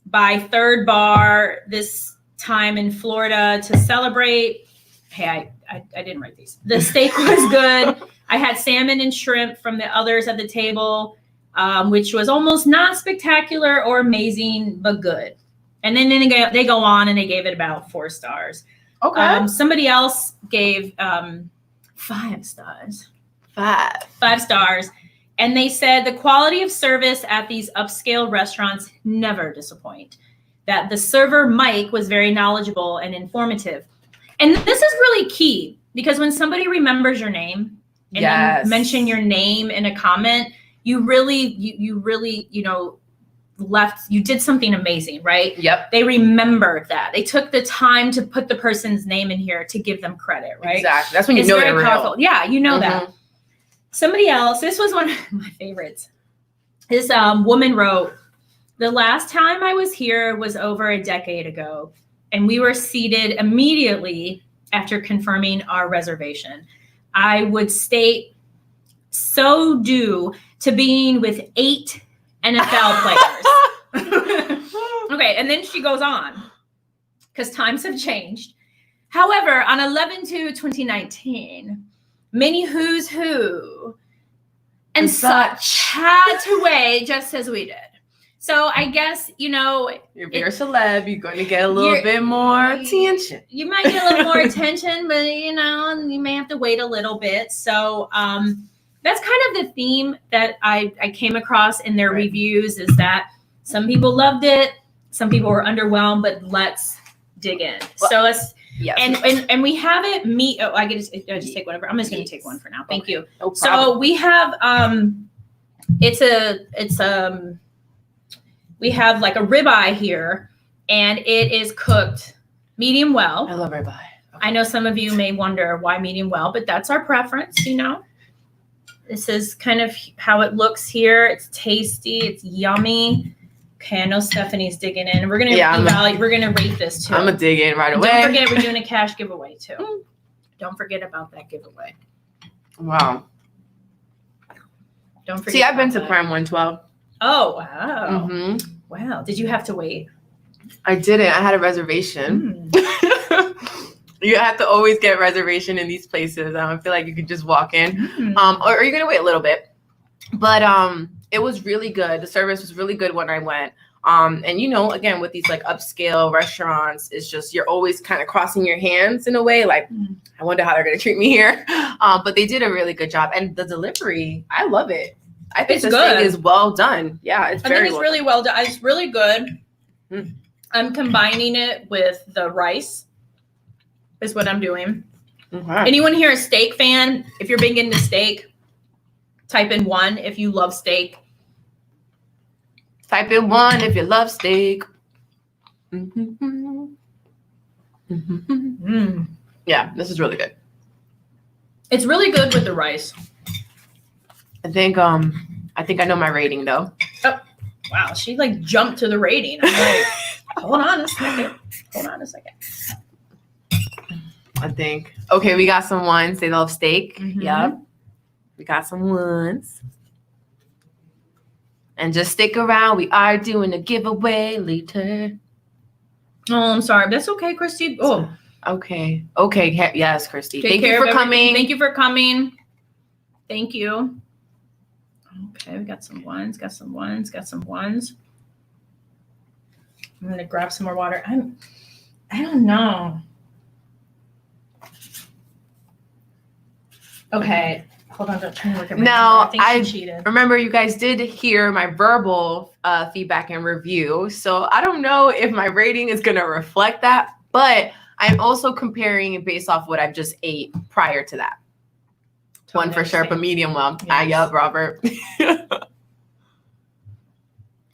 by Third Bar this time in Florida to celebrate. Hey, I didn't write these. The steak was good. I had salmon and shrimp from the others at the table, which was almost not spectacular or amazing, but good. And then they go on and they gave it about 4 stars. Okay. Somebody else gave 5 stars. 5 stars. And they said the quality of service at these upscale restaurants never disappoint. That the server, Mike, was very knowledgeable and informative. And this is really key, because when somebody remembers your name and then mention your name in a comment, you really, you did something amazing, right? Yep. They remembered that. They took the time to put the person's name in here to give them credit, right? Exactly. That's when you know they're real. Powerful. Yeah, you know that. Somebody else, this was one of my favorites. This woman wrote, the last time I was here was over a decade ago, and we were seated immediately after confirming our reservation. I would state so due to being with 8 NFL players. Okay, and then she goes on, because times have changed. However, on 11/2/2019, many who's who and such had to wait just as we did. So I guess, if you're a celeb, you're going to get a little bit more attention. You might get a little more attention, but, you may have to wait a little bit. So that's kind of the theme that I came across in their reviews, is that some people loved it. Some people were underwhelmed, but let's dig in. Well, so let's, yes. and we have it I just take whatever. I'm just going to take one for now. Thank you. No problem. So we have, we have like a ribeye here, and it is cooked medium well. I love ribeye. Okay. I know some of you may wonder why medium well, but that's our preference, This is kind of how it looks here. It's tasty. It's yummy. Okay, I know Stephanie's digging in. We're gonna evaluate. We're gonna rate this too. I'm gonna dig in right away. Don't forget, we're doing a cash giveaway too. Don't forget about that giveaway. Wow. Don't forget. See, I've been to that. Prime 112. Oh wow! Mm-hmm. Wow. Did you have to wait? I didn't. I had a reservation. You have to always get a reservation in these places. I don't feel like you could just walk in. Or you're gonna wait a little bit. But it was really good. The service was really good when I went. And again, with these like upscale restaurants, it's just you're always kind of crossing your hands in a way. Like, I wonder how they're gonna treat me here. But they did a really good job, and the delivery, I love it. I think this thing is well done. Yeah, I think it's really well done. It's really good. I'm combining it with the rice. Is what I'm doing. Okay. Anyone here a steak fan? If you're big into steak, type in 1 if you love steak. Type in 1 if you love steak. Yeah, this is really good. It's really good with the rice. I think I know my rating though. Oh, wow, she like jumped to the rating. I'm like, hold on a second. I think. Okay, we got some ones. They love steak. Mm-hmm. Yep. We got some ones. And just stick around. We are doing a giveaway later. Oh, I'm sorry. That's okay, Christy. Oh, Okay. Okay. Yes, Christy. take Thank you care for of everything. coming. Thank you for coming. Thank you. Okay, we got some ones. Got some ones. Got some ones. I'm gonna grab some more water. I don't know. Okay, hold on. I'm trying to look at my Now, number. I think I- she cheated. Remember, you guys did hear my verbal feedback and review. So I don't know if my rating is going to reflect that, but I'm also comparing it based off what I've just ate prior to that. Totally One for sure, but understand. medium well. Yes. Yup, Robert.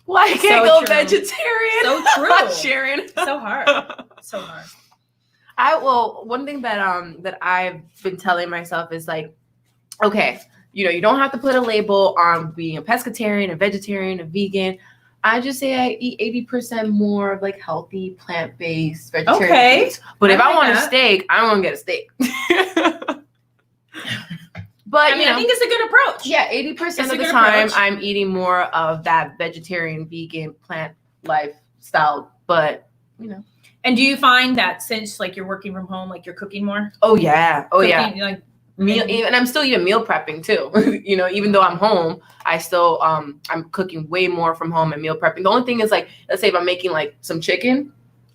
Why I can't So go true. vegetarian? So true. Sharon. So hard. So hard. One thing that I've been telling myself is like, okay, you don't have to put a label on being a pescatarian, a vegetarian, a vegan. I just say I eat 80% more of like healthy, plant-based vegetarian Okay. foods. But if I I like want a that. steak, I want to get a steak. But I mean, I think it's a good approach. yeah, 80% It's a of the good time approach. I'm eating more of that vegetarian, vegan, plant lifestyle. But And do you find that since like you're working from home, like you're cooking more? oh yeah, Cooking, like meal, and I'm still even meal prepping too. Even though I'm home, I still I'm cooking way more from home and meal prepping. The only thing is like, let's say if I'm making like some chicken,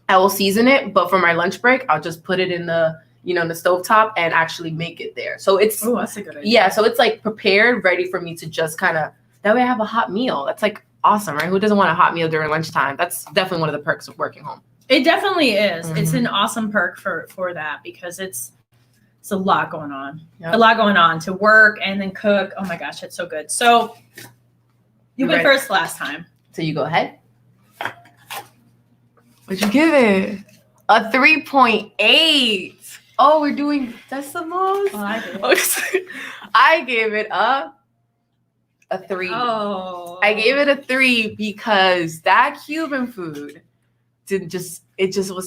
I will season it, but for my lunch break, I'll just put it in the the stovetop and actually make it there. So it's oh, that's a good idea. yeah, so it's like prepared, ready for me to just kind of that way I have a hot meal. That's like awesome, right? Who doesn't want a hot meal during lunchtime? That's definitely one of the perks of working home. It definitely is. It's Mhm. an awesome perk for that because it's a lot going on. Yep. A lot going on to work and then cook. Oh my gosh, it's so good. So you You went ready? first last time. So you go ahead. What'd you give it? A 3.8. Oh, we're doing decimals? Oh, I did. I gave it a 3. Oh. I gave it a 3 because that Cuban food it just was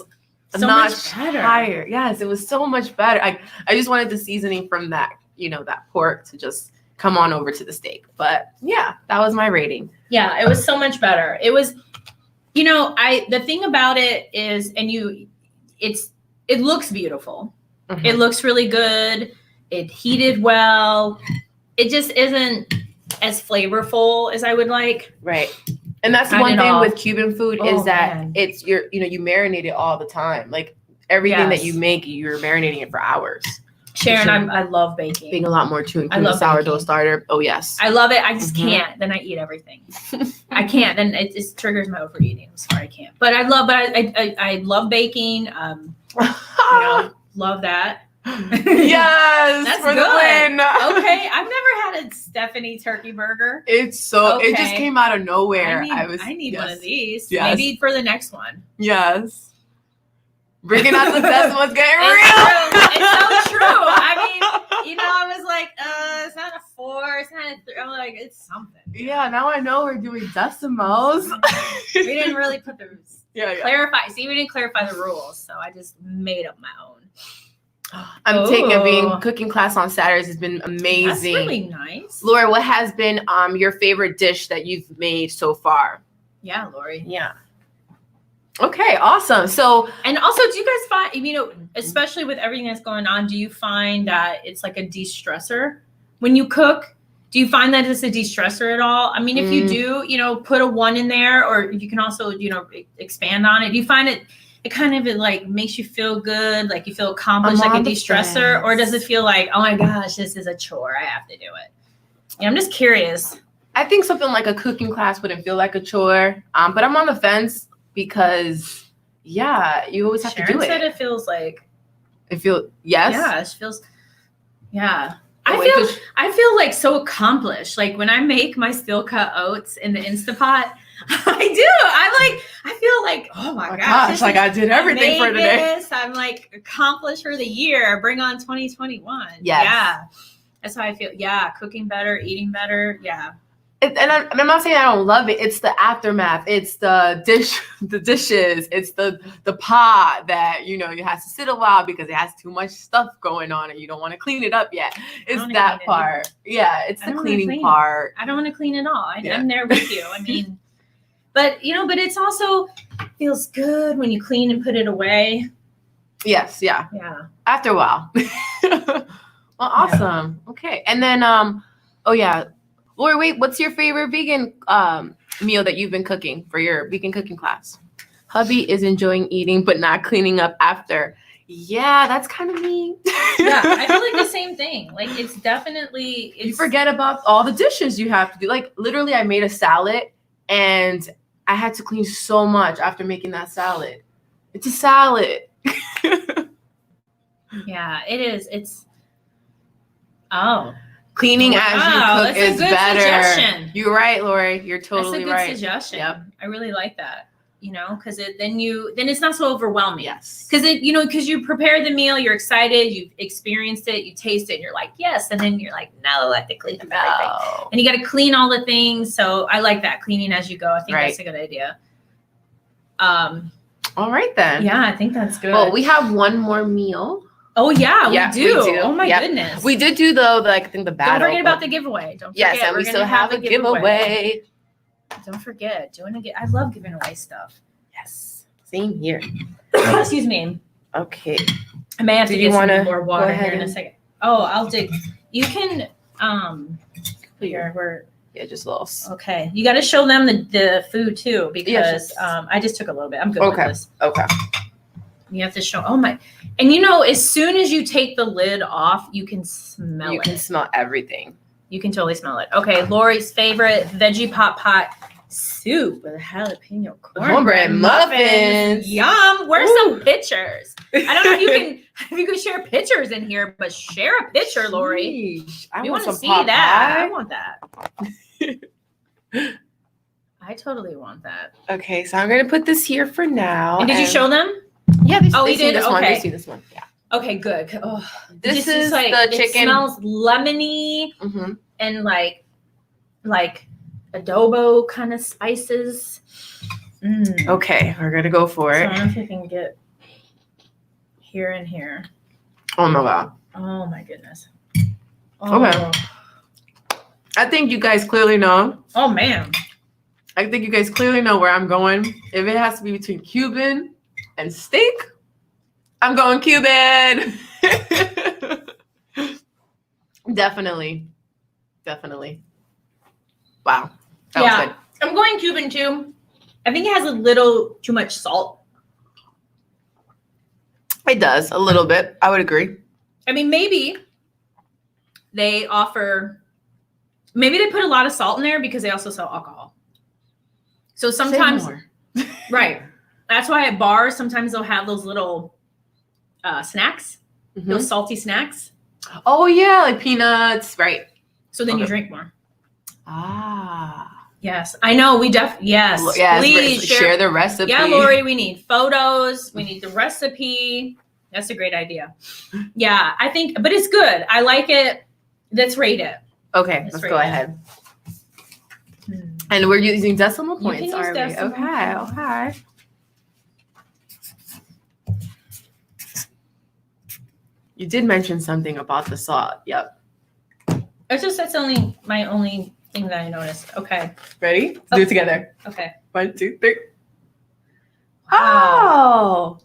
So a much notch better. higher. Yes, it was so much better. I just wanted the seasoning from that, that pork to just come on over to the steak. But yeah, that was my rating. Yeah, it was so much better. It was, the thing about it is, it looks beautiful. Mhm. It looks really good. It heated well. It just isn't as flavorful as I would like. Right. And that's Not one at thing all. with Cuban food Oh, is that man. it's you marinate it all the time. Like everything that Yes. you make, you're marinating it for hours. Sharon, I love baking. Being a lot more to I include love sourdough baking. starter. Oh yes. I love it. I just Mhm. can't. Then I eat everything. I can't. Then it just triggers my overeating. I'm sorry, I can't. But I love baking. Love that. Yes, That's for the good. win. Okay, I've never had a Stephanie turkey burger. It's so it just Okay. came out of nowhere. I need yes, one of these. Yes. Maybe for the next one. Yes. Bringing out the best one's getting real. It's so true. I mean, I was like, it's not a 4, it's not a 3. I'm like, it's something. Yeah, now I know we're doing decimals. We didn't really put the yeah. clarify. See, we didn't clarify the rules, so I just made up my own. I'm taking being Ooh. cooking class on Saturdays has been amazing. That's really nice. Laura, what has been your favorite dish that you've made so far? Yeah, Lori. Yeah. Okay, awesome. So And also, do you guys find, especially with everything that's going on, do you find that it's like a de-stressor when you cook? Do you find that it's a de-stressor at all? I mean, if you do, put a 1 in there, or you can also, expand on it. Do you find it kind of like makes you feel good, like you feel accomplished, I'm like a on the de-stressor, or does it fence. feel like, oh my gosh, this is a chore, I have to do it? Yeah, I'm just curious. I think something like a cooking class wouldn't feel like a chore. But I'm on the fence because you always have Sharon to do said it. it feels like, It feels yes. yeah, it feels, yeah. Oh, wait, I feel like so accomplished. Like when I make my steel cut oats in the Instapot, I feel like, oh my gosh, this like is- I did everything for made today. this. I'm like accomplished for the year. Bring on 2021. Yes. Yeah. That's how I feel. Yeah. Cooking better, eating better. Yeah. I'm not saying I don't love it. It's the aftermath. It's the dishes. It's the pot that you have to sit a while because it has too much stuff going on and you don't want to clean it up yet. It's that part. Yeah, it's the cleaning part. I don't want to clean at all. Yeah. I'm there with you. I mean, but it's also feels good when you clean and put it away. Yes. Yeah. Yeah. After a while. Well, awesome. Yeah. Okay, and then oh yeah. Lori, wait, what's your favorite vegan meal that you've been cooking for your vegan cooking class? Hubby is enjoying eating but not cleaning up after. Yeah, that's kind of me. Yeah, I feel like the same thing. Like it's definitely you forget about all the dishes you have to do. Like literally I made a salad and I had to clean so much after making that salad. It's a salad. Yeah, it is. It's cleaning as you cook is better. Suggestion. You're right, Lori. You're totally right. That's a good suggestion. Yep. I really like that. Because then it's not so overwhelming. Yes. Because because you prepare the meal, you're excited, you've experienced it, you taste it, and you're like, yes. And then you're like, no, I have to clean up everything. And you got to clean all the things. So I like that, cleaning as you go. I think that's a good idea. All right then. Yeah, I think that's good. Well, we have one more meal. Oh yeah, we do. Oh my goodness. We did do though, I think the battle. Don't forget about the giveeway. Don't forget. Yes, and we still have a giveaway. Don't forget. I love giving away stuff. Yes. Same here. Excuse me. Okay. I may have to get some more water here in a second. Oh, I'll dig. You can just a little. Okay. You got to show them the food too because I just took a little bit. I'm good with this. Okay. You have to show. Oh my. And as soon as you take the lid off, you can smell it. You can smell everything. You can totally smell it. Okay, Lori's favorite veggie pot soup with jalapeno cornbread muffins. Yum! Where's some pictures? I don't know if you can share pictures in here, but share a picture, Lori. We want to see that. I want that. I totally want that. Okay, so I'm gonna put this here for now. And did you show them? Yeah, they you did. They see this one. Yeah. Okay, good. Oh, this is like the chicken. It smells lemony and like adobo kind of spices. Okay, we're gonna go for it. So I don't know if you can get here and here. Oh my god. Oh my goodness. Oh. Okay. I think you guys clearly know. Oh man. I think you guys clearly know where I'm going. If it has to be between Cuban and steak, I'm going Cuban. Definitely. Wow. That was good. I'm going Cuban too. I think it has a little too much salt. It does, a little bit. I would agree. I mean, maybe they put a lot of salt in there because they also sell alcohol. So sometimes, right. That's why at bars, sometimes they'll have those little snacks, those salty snacks. Oh yeah, like peanuts, right. So then you drink more. Ah. Yes, I know. Yes. Please share the recipe. Yeah, Lori, we need photos. We need the recipe. That's a great idea. Yeah, I think, but it's good. I like it. Let's rate it. Okay, let's go ahead. And we're using decimal points, are we? Okay. You did mention something about the salt. Yep. That's my only thing that I noticed. Okay. Ready? Let's do it together. Okay. 1, 2, 3. Oh,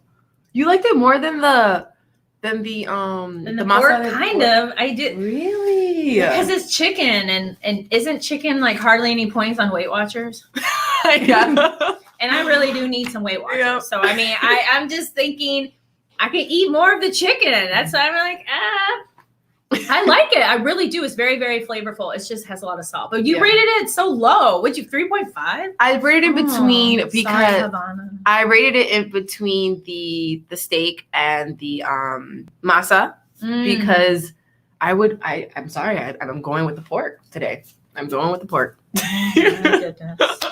you liked it more than the pork, kind of. I did. Really? Because it's chicken, and isn't chicken like hardly any points on Weight Watchers? Yeah. And I really do need some Weight Watchers. Yep. So I mean, I'm just thinking I could eat more of the chicken. That's why I'm like, I like it. I really do. It's very, very flavorful. It just has a lot of salt. But you rated it so low. Would you 3.5? I rated it between because I rated it in between the steak and the masa because I'm sorry, I'm going with the pork today. I'm going with the pork.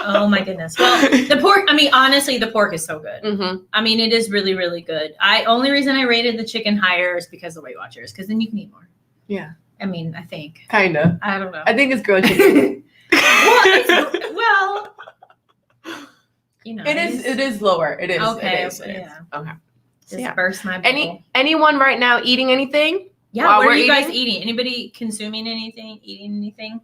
Oh my goodness. Well, the pork, I mean, honestly, the pork is so good. Mm-hmm. I mean, it is really, really good. Only reason I rated the chicken higher is because of Weight Watchers, because then you can eat more. Yeah. I mean, I think. Kind of. I don't know. I think it's grilled chicken. Well, you know. It is lower. It is. Okay. It is. Yeah. Okay. Just Yeah. burst my bubble. Anyone right now eating anything? Yeah. while What are we're you guys eating? eating? Anybody consuming anything? Eating anything?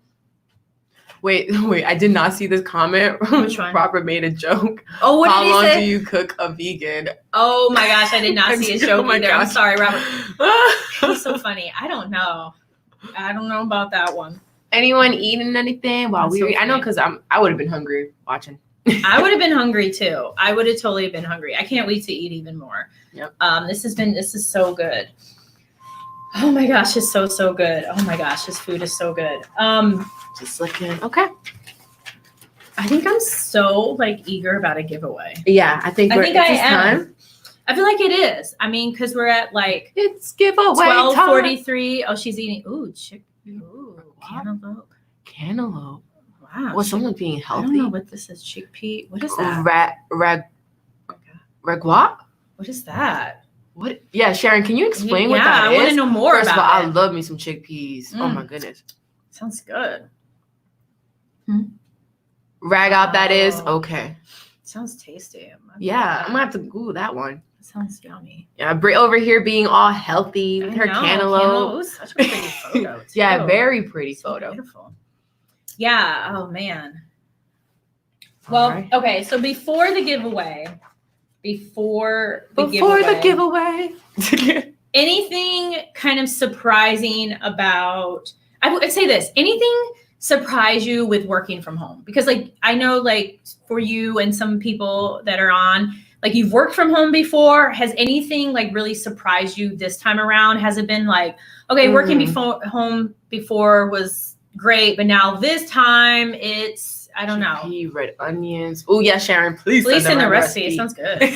Wait. I did not see this comment. Which one? Robert made a joke. Oh, what How did he long say? do you cook a vegan? Oh my gosh, I did not see his joke Oh my either. I'm gosh. sorry, Robert. He's so funny. I don't know about that one. Anyone eating anything while That's we so were? I know funny. because I would have been hungry watching. I would have been hungry too. I would have totally been hungry. I can't wait to eat even more. Yep. This is so good. Oh my gosh, it's so good. Oh my gosh, this food is so good. Just looking. Okay. I think I'm so like eager about a giveaway. Yeah, I think I think I it's am. time. I feel like it is. I mean, because we're at like It's giveaway time. 12:43. Oh, she's eating. Ooh, cantaloupe. Cantaloupe. Wow. Was someone being I don't healthy? know what this is. Chickpea. What is that? Regua? What is that? What? Yeah, Sharon, can you explain what Yeah, that I want is? to know more First of all, about I it. love me some chickpeas. Oh my goodness. Sounds good. Rag out that is Oh. okay. Sounds tasty. Yeah, I'm gonna have to Google that one. Sounds yummy. Yeah, Brit over here being all healthy with her cantaloupe. Ooh, such a pretty photo. Yeah, too. very pretty So photo. beautiful. Yeah. Oh man. Well, Alright. okay. So before the giveaway, anything kind of surprising about? I'd say this. Anything surprise you with working from home? Because like I know, like for you and some people that are on, like you've worked from home before. Has anything like really surprised you this time around? Has it been like, okay, working home before was great, but now this time it's I don't know. Chickpea, red onions. Oh yeah, Sharon, please Send the recipe. It sounds good.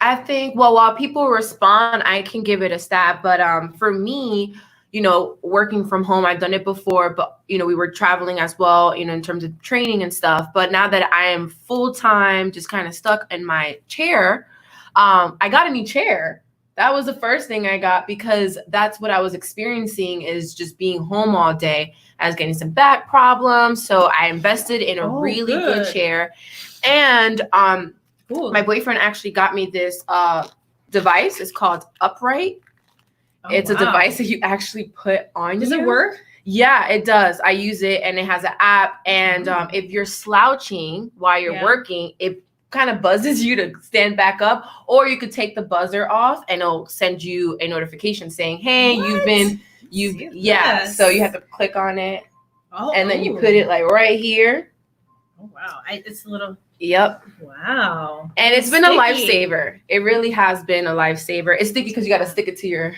I think while people respond, I can give it a stab. But for me, working from home, I've done it before, but we were traveling as well, in terms of training and stuff. But now that I am full-time, just kind of stuck in my chair, I got a new chair. That was the first thing I got because that's what I was experiencing is just being home all day. I was getting some back problems. So I invested in a really good chair. And my boyfriend actually got me this device. It's called Upright. It's a device that you actually put on. Does it work? Yeah, it does. I use it and it has an app. And if you're slouching while you're working, it kind of buzzes you to stand back up, or you could take the buzzer off and it'll send you a notification saying, hey, so you have to click on it and then you put it like right here. Oh wow. It's a little Wow. And it's been a lifesaver. It really has been a lifesaver. It's sticky because you got to stick it to your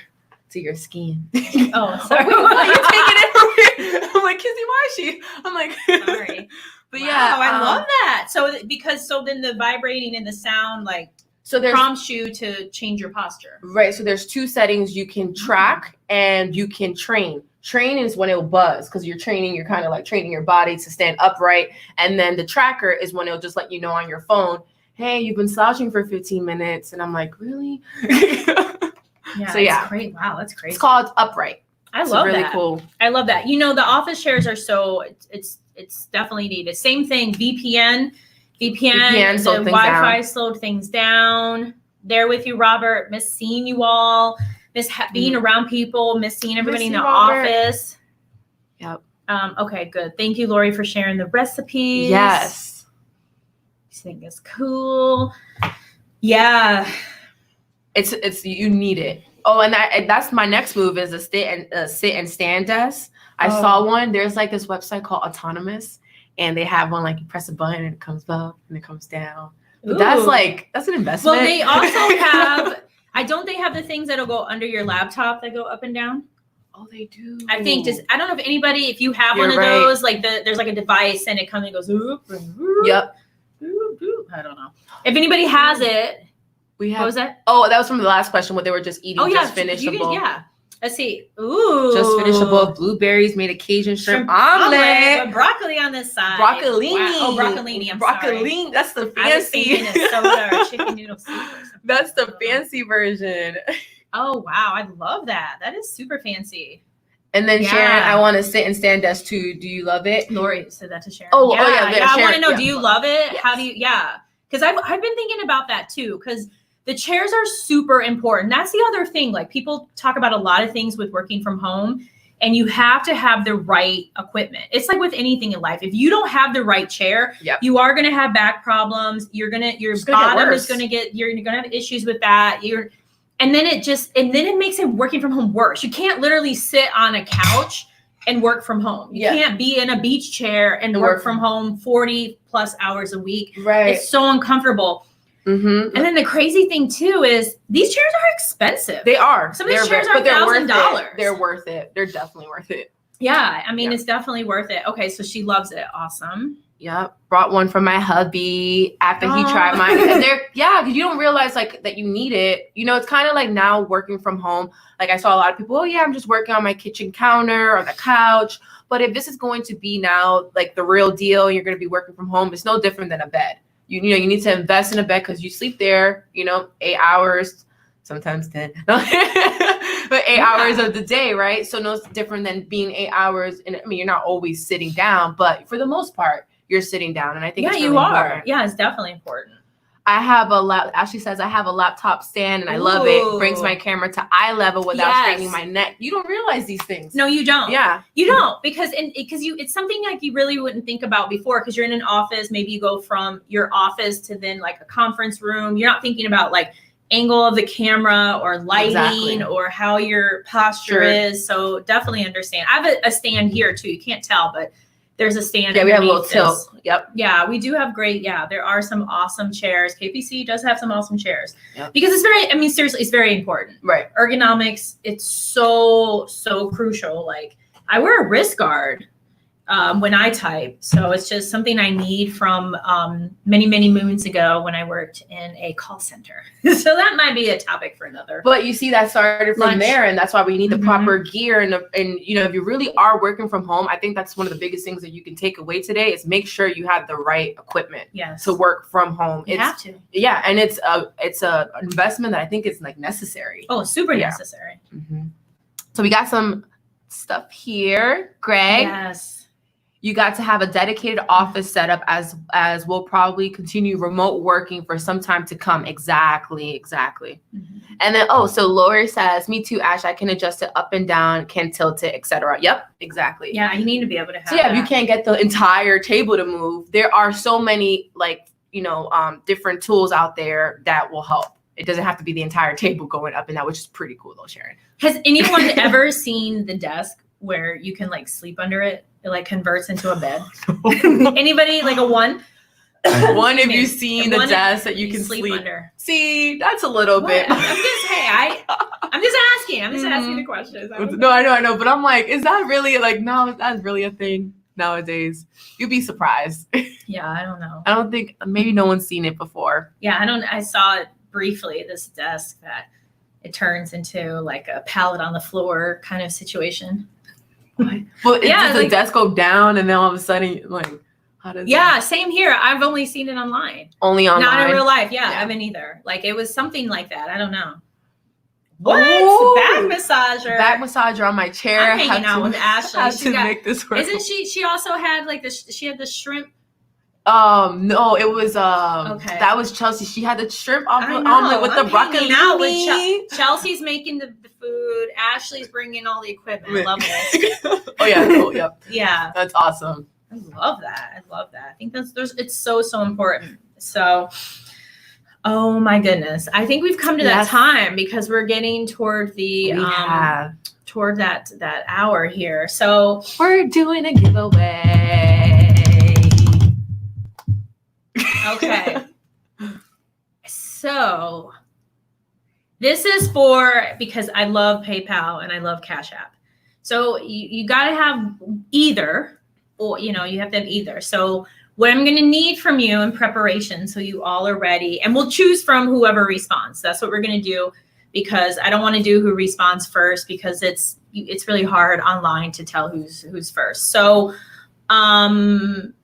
skin. Oh, sorry. Wait, what? You're taking it from here. I'm like, Kizzy, why is she? I'm like, sorry. But wow, yeah, I love that. So then the vibrating and the sound prompts you to change your posture. Right. So there's two settings you can track and you can train. Train is when it'll buzz because you're kind of like training your body to stand upright. And then the tracker is when it'll just let you know on your phone, hey, you've been slouching for 15 minutes. And I'm like, really? Yeah. So yeah. Great. Wow, that's crazy. It's called Upright. I love really that. Cool. I love that. The office chairs are so it's definitely needed. Same thing. VPN, the Wi-Fi slowed things down. There with you, Robert. Miss seeing you all. Miss being around people. Miss seeing everybody in the office. Yep. Okay, good. Thank you, Lori, for sharing the recipes. Yes. This thing is cool. Yeah. It's you need it. Oh, and that's my next move is a sit and stand desk. I saw one. There's like this website called Autonomous, and they have one like you press a button and it comes up and it comes down. But that's an investment. Well, they also have. Don't they have the things that'll go under your laptop that go up and down? Oh, they do. I think I don't know if you have one of those, like there's like a device and it comes and goes. Yep. I don't know. If anybody has it. What was that? Oh, that was from the last question. What they were just eating. Oh, yeah. Just finished a bowl. Yeah. Let's see. Ooh. Just finished a bowl of blueberries, made a Cajun shrimp omelet. With broccoli on this side. Broccolini. Wow. Oh, broccolini. I'm sorry. Broccolini. That's the fancy. I was thinking a soda or chicken noodle soup or something. That's the fancy version. Oh, wow. I love that. That is super fancy. And then Yeah. Sharon, I want to sit and stand desk too. Do you love it? Lori said that to Sharon. Oh, yeah, yeah. I Sharon, want to know, yeah. do you love it? Yes. How do you, yeah. Because I've been thinking about that too, because the chairs are super important. That's the other thing. Like people talk about a lot of things with working from home, and you have to have the right equipment. It's like with anything in life. If you don't have the right chair, Yep. you are going to have back problems. Your It's gonna get bottom worse. is going to get, you're going to have issues with that. And then it makes it working from home worse. You can't literally sit on a couch and work from home. You Yeah. can't be in a beach chair and work from home 40 plus hours a week. Right. It's so uncomfortable. Mm-hmm. And then the crazy thing too is these chairs are expensive. They are. Some of these chairs but are they're worth $1,000. it. They're worth it. They're definitely worth it. Yeah, I mean, Yeah. it's definitely worth it. Okay, so she loves it. Awesome. Yep. Brought one from my hubby after he Oh. tried mine. And because you don't realize like that you need it. You know, it's kind of like now working from home. Like I saw a lot of people, oh yeah, I'm just working on my kitchen counter or the couch. But if this is going to be now like the real deal, you're going to be working from home, it's no different than a bed. You know, you need to invest in a bed because you sleep there, 8 hours, sometimes 10, but 8 hours of the day, right? So no different than being 8 hours. And I mean, you're not always sitting down, but for the most part, you're sitting down. And I think Yeah, it's you really are. important. Yeah, it's definitely important. Ashley says, I have a laptop stand and I love it. Ooh. Brings my camera to eye level without Yes. straining my neck. You don't realize these things. No, you don't. Yeah. You don't, because it's something like you really wouldn't think about before, because you're in an office. Maybe you go from your office to then like a conference room. You're not thinking about like angle of the camera or lighting Exactly. or how your posture Sure. is. So definitely understand. I have a stand here too. You can't tell, but there's a stand. Yeah, we have a little underneath tilt. this. Yep. Yeah, we do have great. Yeah, there are some awesome chairs. KPC does have some awesome chairs. Yep. Because seriously, it's very important. Right. Ergonomics, it's so crucial. Like I wear a wrist guard when I type, so it's just something I need from many moons ago when I worked in a call center. So that might be a topic for another. But you see, that started from Lunch. there, and that's why we need the Mhm. proper gear. And if you really are working from home, I think that's one of the biggest things that you can take away today is make sure you have the right equipment Yes, to work from home. you have to. Yeah, and it's a investment that I think is like necessary. Oh, super Yeah. necessary. Mhm. So we got some stuff here, Greg. Yes. You got to have a dedicated office setup as we'll probably continue remote working for some time to come. Exactly. Mhm. And then, so Lori says, me too, Ash, I can adjust it up and down, can tilt it, etc. Yep, exactly. Yeah, you need to be able to have. So yeah, if you that. can't get the entire table to move, there are so many different tools out there that will help. It doesn't have to be the entire table going up and down, which is pretty cool though, Sharon. Has anyone ever seen the desk where you can like sleep under it? It like converts into a bed. Anybody like a one? One, if Me. you've seen the One desk that you can sleep. under. See, that's a little What? bit. I'm just asking. I'm just asking the questions. No, I know, but I'm like, is that really no, that's really a thing nowadays? You'd be surprised. Yeah, I don't know. I don't think maybe no one's seen it before. Yeah, I saw it briefly, this desk that it turns into like a pallet on the floor kind of situation. Well, Yeah, does the like- desk go down and then all of a sudden how does Yeah, same here. I've only seen it online. only online? Not in real life. Yeah, Yeah. I haven't either. Like it was something like that. I don't know. Ooh. Back massager. Back massager on my chair. I'm hanging Had out to- with Ashley. had She to got- make this work. Isn't she also had like she had the shrimp. No, it was Okay. that was Chelsea. She had the shrimp I know, omelet with the I'm hanging out with broccolini. Chelsea's making the food. Ashley's bringing all the equipment. I love this. Oh yeah, cool. Yep. Yeah, That's awesome. I love that. I think it's so important. So, oh my goodness, I think we've come to that Yes. time because we're getting toward the We have. toward that hour here. So We're doing a giveaway. okay, so this is because I love PayPal and I love Cash App. So you got to have either, or you have to have either. So what I'm going to need from you in preparation, so you all are ready, and we'll choose from whoever responds. That's what we're going to do, because I don't want to do who responds first, because it's really hard online to tell who's first. So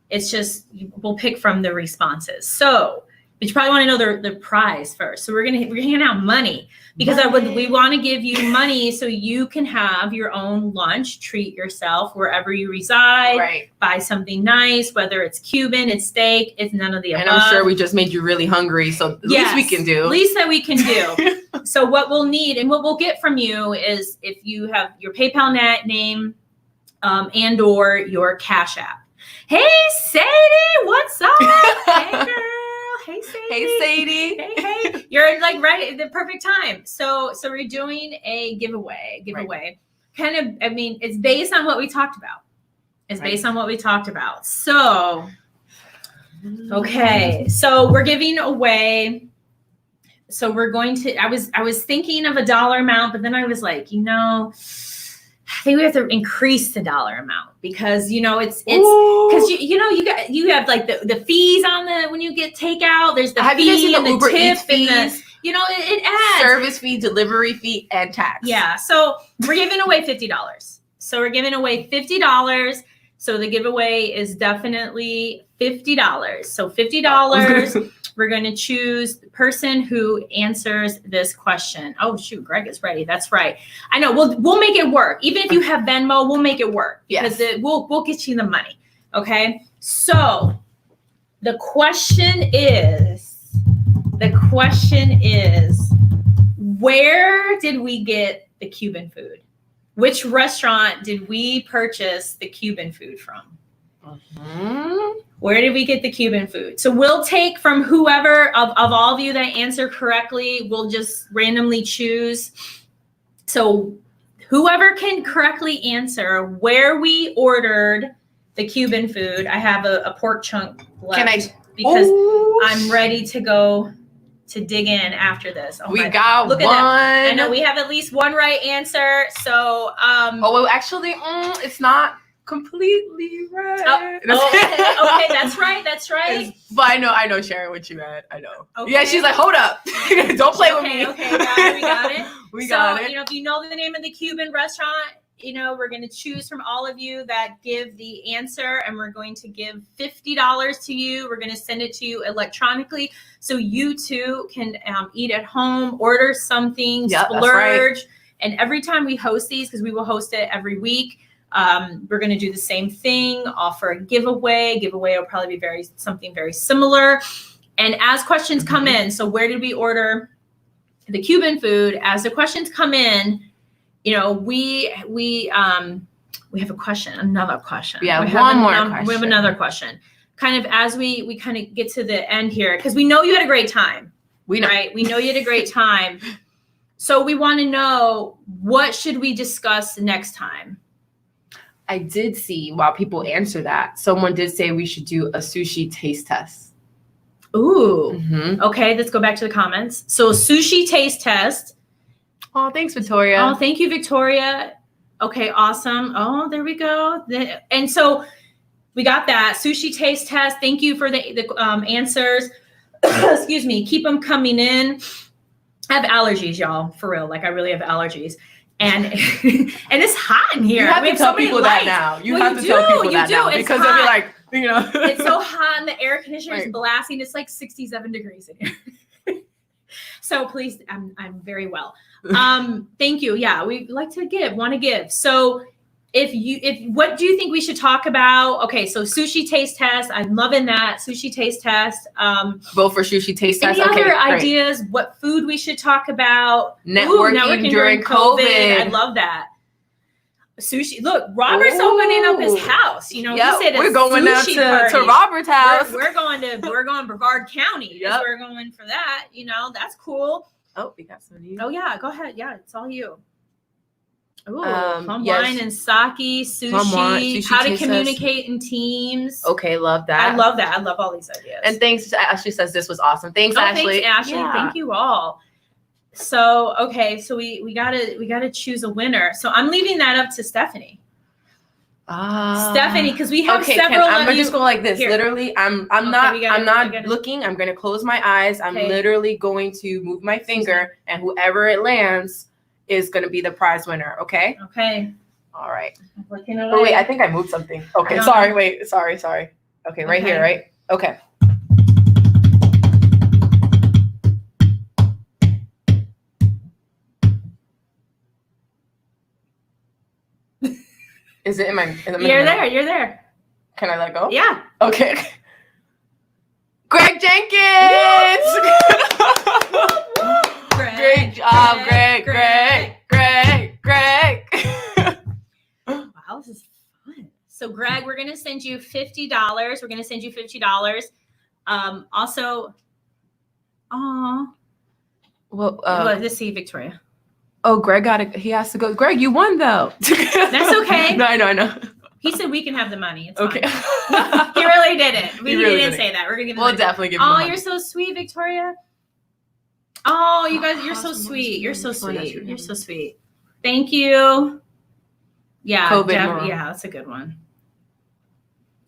it's just we'll pick from the responses. So but you probably want to know the prize first. So we're handing out money because we want to give you money so you can have your own lunch, treat yourself wherever you reside, Right. buy something nice, whether it's Cuban, it's steak, it's none of the above. And I'm sure we just made you really hungry. So the least we can do. Least that we can do. So what we'll need and what we'll get from you is if you have your PayPal name and or your Cash App. Hey, Sadie, what's up? Hey, girl. Hey, Sadie. Hey, Sadie. Hey. You're like right at the perfect time. So we're doing a giveaway. Right. Kind of, I mean, it's based on what we talked about. So, okay. So we're giving away. So we're going to, I was thinking of a dollar amount, but then I was like, I think we have to increase the dollar amount because it's because you have like the fees on when you get takeout. There's the fee and the Uber tip Eats fees, and it adds service fee, delivery fee, and tax. Yeah, so we're giving away $50. So we're giving away $50. So the giveaway is definitely $50. So $50. We're going to choose the person who answers this question. Oh, shoot. Greg is ready. That's right. I know. We'll make it work. Even if you have Venmo, we'll make it work. Yes. Because we'll get you the money. Okay. So the question is, where did we get the Cuban food? Which restaurant did we purchase the Cuban food from? Where did we get the Cuban food? So we'll take from whoever of all of you that answer correctly, we'll just randomly choose. So whoever can correctly answer where we ordered the Cuban food. I have a pork chunk left because I'm ready to go to dig in after this. Oh, we got look one. At that. I know we have at least one right answer. So actually, it's not completely right. Okay, that's right. But I know, Sharon, what you meant. I know. Okay. Yeah, she's like, hold up, don't play with me. Okay, we got it. We got it. If you know the name of the Cuban restaurant, we're going to choose from all of you that give the answer, and we're going to give $50 to you. We're going to send it to you electronically, so you too can eat at home, order something, splurge. Right. And every time we host these, because we will host it every week. We're going to do the same thing, offer a giveaway. Giveaway will probably be something very similar. And as questions come in, so where did we order the Cuban food? As the questions come in, we have a question, another question. Yeah, we have another question. Kind of as we kind of get to the end here, because we know you had a great time. Right? We know you had a great time. So we want to know, what should we discuss next time? I did see, while people answer that, someone did say we should do a sushi taste test. Ooh. Mm-hmm. Okay, let's go back to the comments. So sushi taste test. Oh, thanks, Victoria. Oh, thank you, Victoria. Okay, awesome. Oh, there we go. And so we got that sushi taste test. Thank you for the answers. Excuse me. Keep them coming in. I have allergies, y'all. For real. Like, I really have allergies. And and it's hot in here. You have to tell people that now. You have to tell people that now. Because they'll be like, It's so hot and the air conditioner is blasting. It's like 67 degrees in here. So please, I'm very well. Thank you. Yeah, we like to want to give. So what do you think we should talk about? Okay, so sushi taste test. I'm loving that sushi taste test. Vote for sushi taste test. Any other ideas? What food we should talk about? Networking during COVID. I love that. Sushi. Look, Robert's opening up his house. He said we're going out to Robert's house. We're going Brevard County. Yep. We're going for that. That's cool. Oh, we got some news. Oh yeah, go ahead. Yeah, it's all you. Ooh, plum wine and sake, sushi, how to communicate in teams. Okay, love that. I love that. I love all these ideas. And thanks, Ashley says this was awesome. Thanks, Ashley. Thanks, Ashley. Yeah. Thank you all. So okay, so we gotta choose a winner. So I'm leaving that up to Stephanie. Stephanie, because we have several. I'm gonna just go like this. Here. Literally, I'm not looking. I'm gonna close my eyes. I'm literally going to move my finger, and whoever it lands is going to be the prize winner. Okay. Okay. All right. Oh wait, I think I moved something. Okay. Sorry. Wait. Sorry. Okay. Right here. Right. Okay. Is it in my? You're there. You're there. Can I let go? Yeah. Okay. Greg Jenkins. Great job, Greg. Wow, this is fun. So, Greg, we're gonna send you $50. We're gonna send you $50. Also, Well, let's see, Victoria. oh, Greg he has to go. Greg, you won though. That's okay. No, I know. He said we can have the money. It's Okay. fine. He really didn't. We really didn't didn't. say that. We're gonna give him We'll the money. definitely give him the Oh, money. you're so sweet, Victoria. Oh, you guys, you're so Awesome. sweet. You're so Which one is sweet. your You're so name? sweet. Thank you. Yeah, COVID mom. yeah, that's a good one.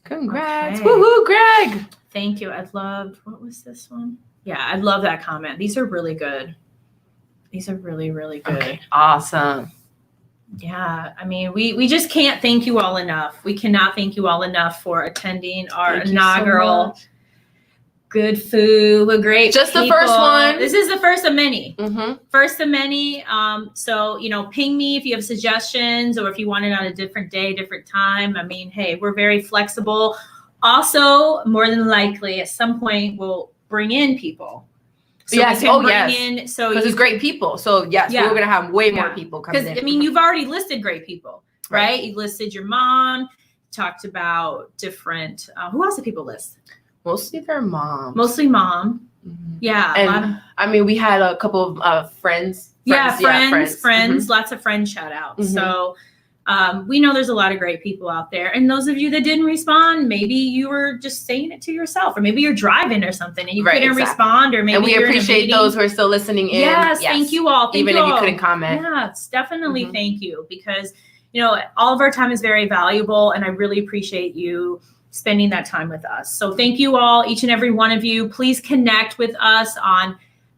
Congrats. Okay. Woohoo, Greg. Thank you. I loved, what was this one? Yeah, I love that comment. These are really good. These are really, really good. Okay. Awesome. Yeah, I mean, we just can't thank you all enough. We cannot thank you all enough for attending our Thank you so inaugural much. Good Food with Great Just the People. first one. This is the first of many. Mm-hmm. First of many. So, ping me if you have suggestions or if you want it on a different day, different time. I mean, hey, we're very flexible. Also, more than likely, at some point, we'll bring in people. So Yes. we can Oh, bring yes. in, so Because it's great people. So, yes, Yeah. we're going to have way more Yeah. people coming because in. I mean, you've already listed great people, Right. right? You listed your mom, talked about different. Who else did people list? Mostly their moms. Mostly mom. Mhm. Yeah. And a lot of- I mean, we had a couple of friends. friends. Mhm. Lots of friend shout outs. Mhm. So we know there's a lot of great people out there. And those of you that didn't respond, maybe you were just saying it to yourself, or maybe you're driving or something and you Right, couldn't exactly. respond, or maybe And we you're in a appreciate meeting. those who are still listening in. Yes, thank you all. Thank Even you if you all. couldn't comment. Yes, definitely Mhm. thank you, because all of our time is very valuable, and I really appreciate you spending that time with us. So thank you all, each and every one of you. Please connect with us on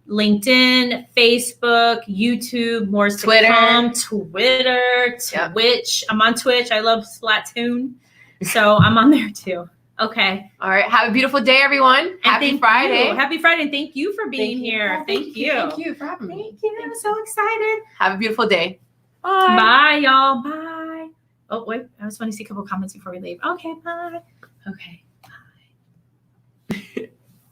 LinkedIn, Facebook, YouTube, more to Twitter. come, Twitter, Yep. Twitch. I'm on Twitch. I love Splatoon, so I'm on there too. Okay. All right. Have a beautiful day, everyone. And Happy thank Friday. you. Happy Friday, and thank you for being Thank you. here. Oh, Thank you. Thank you for having me. Thank you. I'm so excited. Have a beautiful day. Bye. Bye, y'all. Bye. Oh, wait. I just want to see a couple comments before we leave. Okay, bye. Okay, bye.